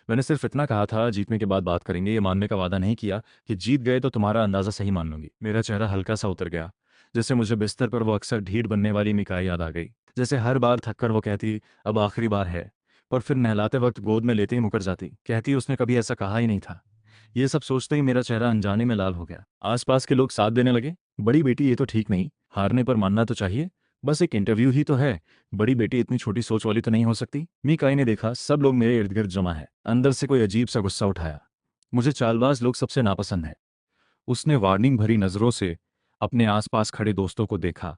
मैंने सिर्फ इतना कहा था, जीतने के बाद बात करेंगे। ये मानने का वादा नहीं किया कि जीत गए तो तुम्हारा अंदाजा सही मान लूंगी। मेरा चेहरा हल्का सा उतर गया। जैसे मुझे बिस्तर पर वो अक्सर ढीठ बनने वाली मीकाई याद आ गई। जैसे हर बार थककर वो कहती, अब आखिरी बार है, पर फिर नहलाते वक्त गोद में लेते ही मुकर जाती। कहती उसने कभी ऐसा कहा ही नहीं था। ये सब सोचते ही मेरा चेहरा अनजाने में लाल हो गया। आसपास के लोग साथ देने लगे। बड़ी बेटी, ये तो ठीक नहीं, हारने पर मानना तो चाहिए। बस एक इंटरव्यू ही तो है। बड़ी बेटी इतनी छोटी सोच वाली तो नहीं हो सकती। मीकाई ने देखा सब लोग मेरे इर्द गिर्द जमा है। अंदर से कोई अजीब सा गुस्सा उठाया। मुझे चालबाज लोग सबसे नापसंद है। उसने वार्निंग भरी नजरों से अपने आसपास खड़े दोस्तों को देखा।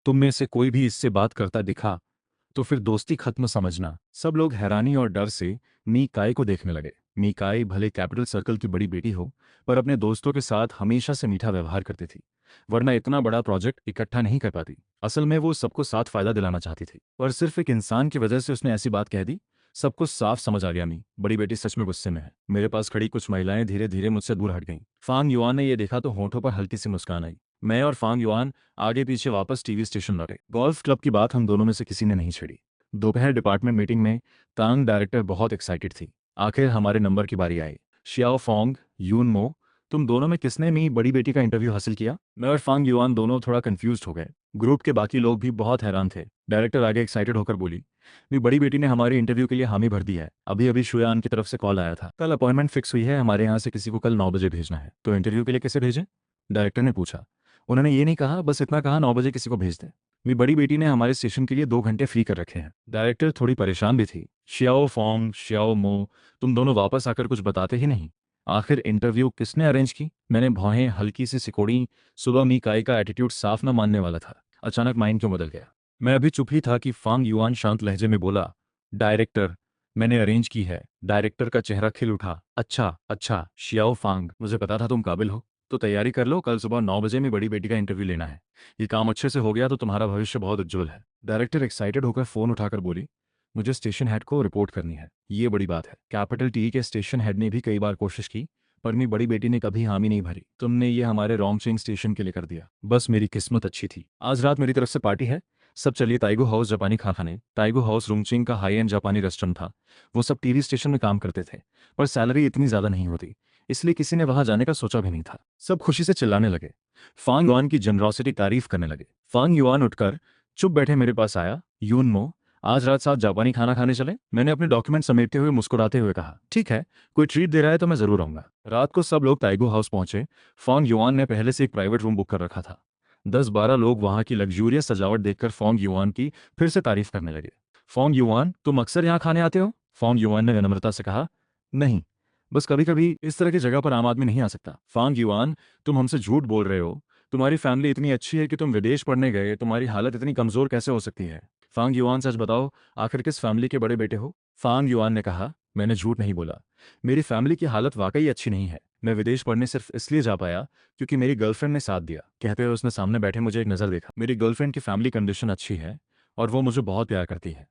तुम में से कोई भी इससे बात करता दिखा तो फिर दोस्ती खत्म समझना। सब लोग हैरानी और डर से मीकाई को देखने लगे। मीकाई भले कैपिटल सर्कल की बड़ी बेटी हो, पर अपने दोस्तों के साथ हमेशा से मीठा व्यवहार करती थी, वरना इतना बड़ा प्रोजेक्ट इकट्ठा नहीं कर पाती। असल में वो सबको साथ फायदा दिलाना चाहती थी, पर सिर्फ एक इंसान की वजह से उसने ऐसी बात कह दी। सबको साफ समझ आ गया मी बड़ी बेटी सच में गुस्से में है। मेरे पास खड़ी कुछ महिलाएं धीरे धीरे मुझसे दूर हट गईं। फांग युआन ने यह देखा तो होंठों पर हल्की सी मुस्कान आई। मैं और फांग युआन आगे पीछे वापस टीवी स्टेशन लौटे। गोल्फ क्लब की बात हम दोनों में से किसी ने नहीं छेड़ी। दोपहर डिपार्टमेंट मीटिंग में तांग डायरेक्टर बहुत एक्साइटेड थी। आखिर हमारे नंबर की बारी आई। शियाओ फोंग, यून मो, तुम दोनों में किसने मी बड़ी बेटी का इंटरव्यू हासिल किया? मैं और फांग युआन दोनों थोड़ा कंफ्यूज हो गए। ग्रुप के बाकी लोग भी बहुत हैरान थे। डायरेक्टर आगे एक्साइटेड होकर बोली, मी बड़ी बेटी ने हमारे इंटरव्यू के लिए हामी भर दी है। अभी अभी शुयान की तरफ से कॉल आया था। कल अपॉइंटमेंट फिक्स हुई है। हमारे यहाँ से किसी को कल 9 बजे भेजना है। तो इंटरव्यू के लिए कैसे भेजें? डायरेक्टर ने पूछा। उन्होंने ये नहीं कहा, बस इतना कहा 9 बजे किसी को भेज दें। मेरी बड़ी बेटी ने हमारे स्टेशन के लिए 2 घंटे फ्री कर रखे हैं। डायरेक्टर थोड़ी परेशान भी थी। शियाओ फोंग, शियाओ मो, तुम दोनों वापस आकर कुछ बताते ही नहीं। आखिर इंटरव्यू किसने अरेंज की? मैंने भौहें हल्की सी सिकोड़ी। सुबह मीकाई का एटीट्यूड साफ न मानने वाला था। अचानक माइंड क्यों बदल गया? मैं अभी चुप ही था कि फांग युआन शांत लहजे में बोला, डायरेक्टर, मैंने अरेंज की है। डायरेक्टर का चेहरा खिल उठा। अच्छा अच्छा शियाओ फांग, मुझे पता था तुम काबिल हो। तो तैयारी कर लो, कल सुबह 9 बजे में बड़ी बेटी का इंटरव्यू लेना है। ये काम अच्छे से हो गया तो तुम्हारा भविष्य बहुत उज्जवल है। डायरेक्टर एक्साइटेड होकर फोन उठाकर बोली, मुझे स्टेशन हेड को रिपोर्ट करनी है। ये बड़ी बात है। कैपिटल टी के स्टेशन हेड ने भी कई बार कोशिश की, पर मेरी बड़ी बेटी ने कभी हामी नहीं भरी। तुमने ये हमारे रोंगचिंग स्टेशन के लिए कर दिया। बस मेरी किस्मत अच्छी थी। आज रात मेरी तरफ से पार्टी है, सब चलिए ताइगो हाउस जापानी खाने। ताइगो हाउस रुंगचिंग का हाई एंड जापानी रेस्टोरेंट था। वो सब टीवी स्टेशन में काम करते थे, पर सैलरी इतनी ज़्यादा नहीं होती, इसलिए किसी ने वहां जाने का सोचा भी नहीं था। सब खुशी से चिल्लाने लगे, फांग युआन की जनरॉसिटी तारीफ करने लगे। फांग युआन उठकर चुप बैठे मेरे पास आया। यून मो, आज रात साथ जापानी खाना खाने चले? मैंने अपने डॉक्यूमेंट समेटते हुए मुस्कुराते हुए कहा, ठीक है, कोई ट्रीट दे रहा है तो मैं जरूर आऊंगा। रात को सब लोग ताइगो हाउस पहुंचे। फॉन्ग युआन ने पहले से एक प्राइवेट रूम बुक कर रखा था। 10-12 लोग वहां की लग्जूरियस सजावट देखकर फॉन्ग युआन की फिर से तारीफ करने लगे। फॉन्ग युआन, तुम अक्सर यहाँ खाने आते हो? फॉन्ग युआन ने विनम्रता से कहा, नहीं, बस कभी कभी इस तरह की जगह पर आम आदमी नहीं आ सकता। फॉन्ग युआन, तुम हमसे झूठ बोल रहे हो। तुम्हारी फैमिली इतनी अच्छी है कि तुम विदेश पढ़ने गए, तुम्हारी हालत इतनी कमजोर कैसे हो सकती है? फांग युआन, सच बताओ, आखिर किस फैमिली के बड़े बेटे हो? फांग युआन ने कहा, मैंने झूठ नहीं बोला। मेरी फैमिली की हालत वाकई अच्छी नहीं है। मैं विदेश पढ़ने सिर्फ इसलिए जा पाया क्योंकि मेरी गर्लफ्रेंड ने साथ दिया। कहते हुए उसने सामने बैठे मुझे एक नज़र देखा। मेरी गर्लफ्रेंड की फैमिली कंडीशन अच्छी है और वो मुझे बहुत प्यार करती है।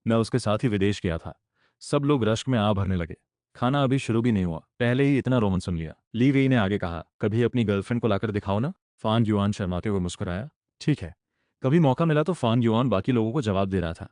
मैं उसके साथ ही विदेश गया था। सब लोग रश्क में आ भरने लगे। खाना अभी शुरू भी नहीं हुआ, पहले ही इतना रोमन सुन लिया। ली वेई ने आगे कहा, कभी अपनी गर्लफ्रेंड को लाकर दिखाओ ना। फान युआन शर्माते हुए मुस्कुराया, ठीक है। कभी मौका मिला तो फान युआन बाकी लोगों को जवाब दे रहा था,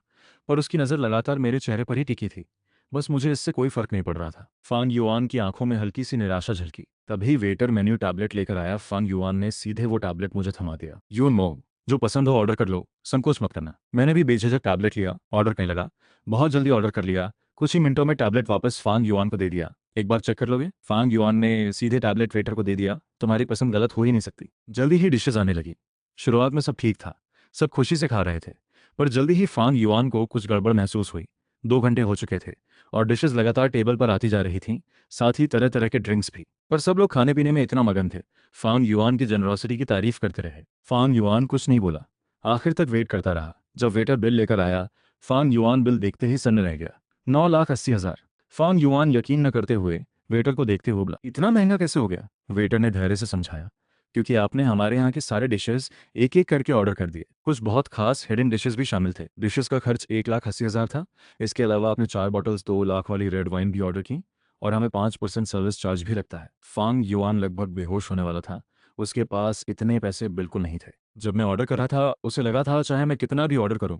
पर उसकी नज़र लगातार मेरे चेहरे पर ही टिकी थी। बस मुझे इससे कोई फर्क नहीं पड़ रहा था। फान युआन की आंखों में हल्की सी निराशा झलकी। तभी वेटर मेन्यू टैबलेट लेकर आया। फान युआन ने सीधे वो टैबलेट मुझे थमा दिया। यून मो, जो पसंद हो ऑर्डर कर लो, संकोच मत करना। मैंने भी बेझिझक टैबलेट लिया, ऑर्डर करने लगा। बहुत जल्दी ऑर्डर कर लिया। कुछ ही मिनटों में टैबलेट वापस फांग युआन को दे दिया। एक बार चेक कर लोगे? फांग युआन ने सीधे टैबलेट वेटर को दे दिया। तुम्हारी पसंद गलत हो ही नहीं सकती। जल्दी ही डिशेज आने लगी। शुरुआत में सब ठीक था, सब खुशी से खा रहे थे, पर जल्दी ही फांग युआन को कुछ गड़बड़ महसूस हुई। 2 घंटे हो चुके थे और डिशेज लगातार टेबल पर आती जा रही थीं, साथ ही तरह तरह के ड्रिंक्स भी। पर सब लोग खाने पीने में इतना मगन थे, फांग युआन की जनरॉसिटी की तारीफ करते रहे। फांग युआन कुछ नहीं बोला, आखिर तक वेट करता रहा। जब वेटर बिल लेकर आया, फांग युआन बिल देखते ही सन्न रह गया। 9,80,000। फांग युआन यकीन न करते हुए वेटर को देखते हुए बोला, इतना महंगा कैसे हो गया? वेटर ने धैर्य से समझाया, क्योंकि आपने हमारे यहाँ के सारे डिशेस एक एक करके ऑर्डर कर दिए। कुछ बहुत खास हिडन डिशेस भी शामिल थे। डिशेस का खर्च 1,80,000 था। इसके अलावा आपने 4 बॉटल्स 2 लाख वाली रेड वाइन भी ऑर्डर की, और हमें 5% सर्विस चार्ज भी लगता है। फांग युआन लगभग बेहोश होने वाला था। उसके पास इतने पैसे बिल्कुल नहीं थे। जब मैं ऑर्डर कर रहा था उसे लगा था चाहे मैं कितना भी ऑर्डर करूं,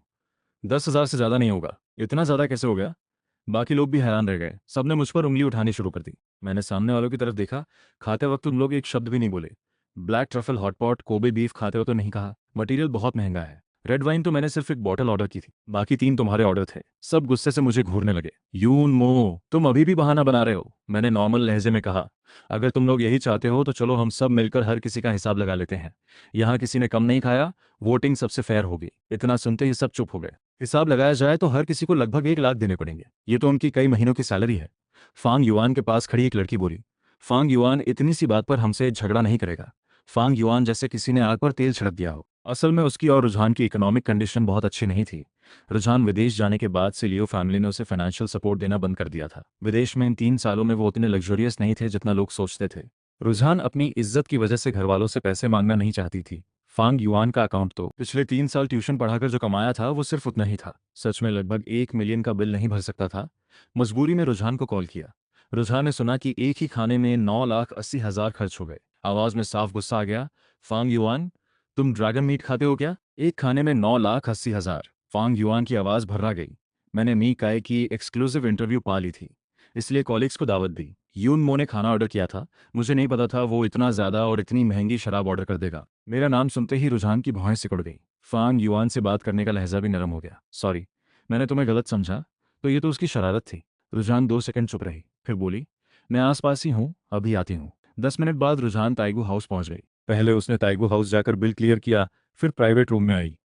10,000 से ज़्यादा नहीं होगा। इतना ज़्यादा कैसे हो गया? बाकी लोग भी हैरान रह गए। सबने मुझ पर उंगली उठानी शुरू कर दी। मैंने सामने वालों की तरफ देखा। खाते वक्त उन लोग एक शब्द भी नहीं बोले। Black truffle hotpot Kobe beef खाते हो तो नहीं कहा। मटेरियल बहुत महंगा है। रेड वाइन तो मैंने सिर्फ एक बॉटल ऑर्डर की थी, बाकी 3 तुम्हारे ऑर्डर थे। सब गुस्से से मुझे घूरने लगे। यून मो, तुम अभी भी बहाना बना रहे हो, मैंने नॉर्मल लहजे में कहा। अगर तुम लोग यही चाहते हो तो चलो हम सब मिलकर हर किसी का हिसाब लगा लेते हैं। यहाँ किसी ने कम नहीं खाया, वोटिंग सबसे फेयर होगी। इतना सुनते ही सब चुप हो गए। हिसाब लगाया जाए तो हर किसी को लगभग 1 लाख देने पड़ेंगे। ये तो उनकी कई महीनों की सैलरी है। फांग युआन के पास खड़ी एक लड़की बोली, फांग युआन इतनी सी बात पर हमसे झगड़ा नहीं करेगा। फांग युआन जैसे किसी ने आग पर तेल छिड़क दिया हो। असल में उसकी और रुझान की इकोनॉमिक कंडीशन बहुत अच्छी नहीं थी। रुझान विदेश जाने के बाद से लियो फैमिली ने उसे फाइनेंशियल सपोर्ट देना बंद कर दिया था। विदेश में इन 3 सालों में वो उतने लग्जरियस नहीं थे जितना लोग सोचते थे। रुझान अपनी इज्जत की वजह से घरवालों से पैसे मांगना नहीं चाहती थी। फांग युआन का अकाउंट तो पिछले 3 साल ट्यूशन पढ़ाकर जो कमाया था वो सिर्फ उतना ही था। सच में लगभग 1 मिलियन का बिल नहीं भर सकता था। मजबूरी में रुझान को कॉल किया। रुझान ने सुना कि एक ही खाने में 9,80,000 खर्च हो गए। आवाज में साफ गुस्सा आ गया। फांग युआन, तुम ड्रैगन मीट खाते हो क्या? एक खाने में 9,80,000। फांग युआन की आवाज भर्रा गई। मैंने मी काय की एक्सक्लूसिव इंटरव्यू पा ली थी, इसलिए कॉलीग्स को दावत दी। यून मो ने खाना ऑर्डर किया था। मुझे नहीं पता था वो इतना ज्यादा और इतनी महंगी शराब ऑर्डर कर देगा। मेरा नाम सुनते ही रुझान की भौहें सिकुड़ गई। फांग युआन से बात करने का लहजा भी नरम हो गया। सॉरी, मैंने तुम्हें गलत समझा। तो ये तो उसकी शरारत थी। रुझान 2 सेकंड चुप रही, फिर बोली, मैं आसपास ही हूँ, अभी आती हूँ। 10 मिनट बाद रुझान ताइगो हाउस पहुंच गई। पहले उसने ताइगो हाउस जाकर बिल क्लियर किया, फिर प्राइवेट रूम में आई।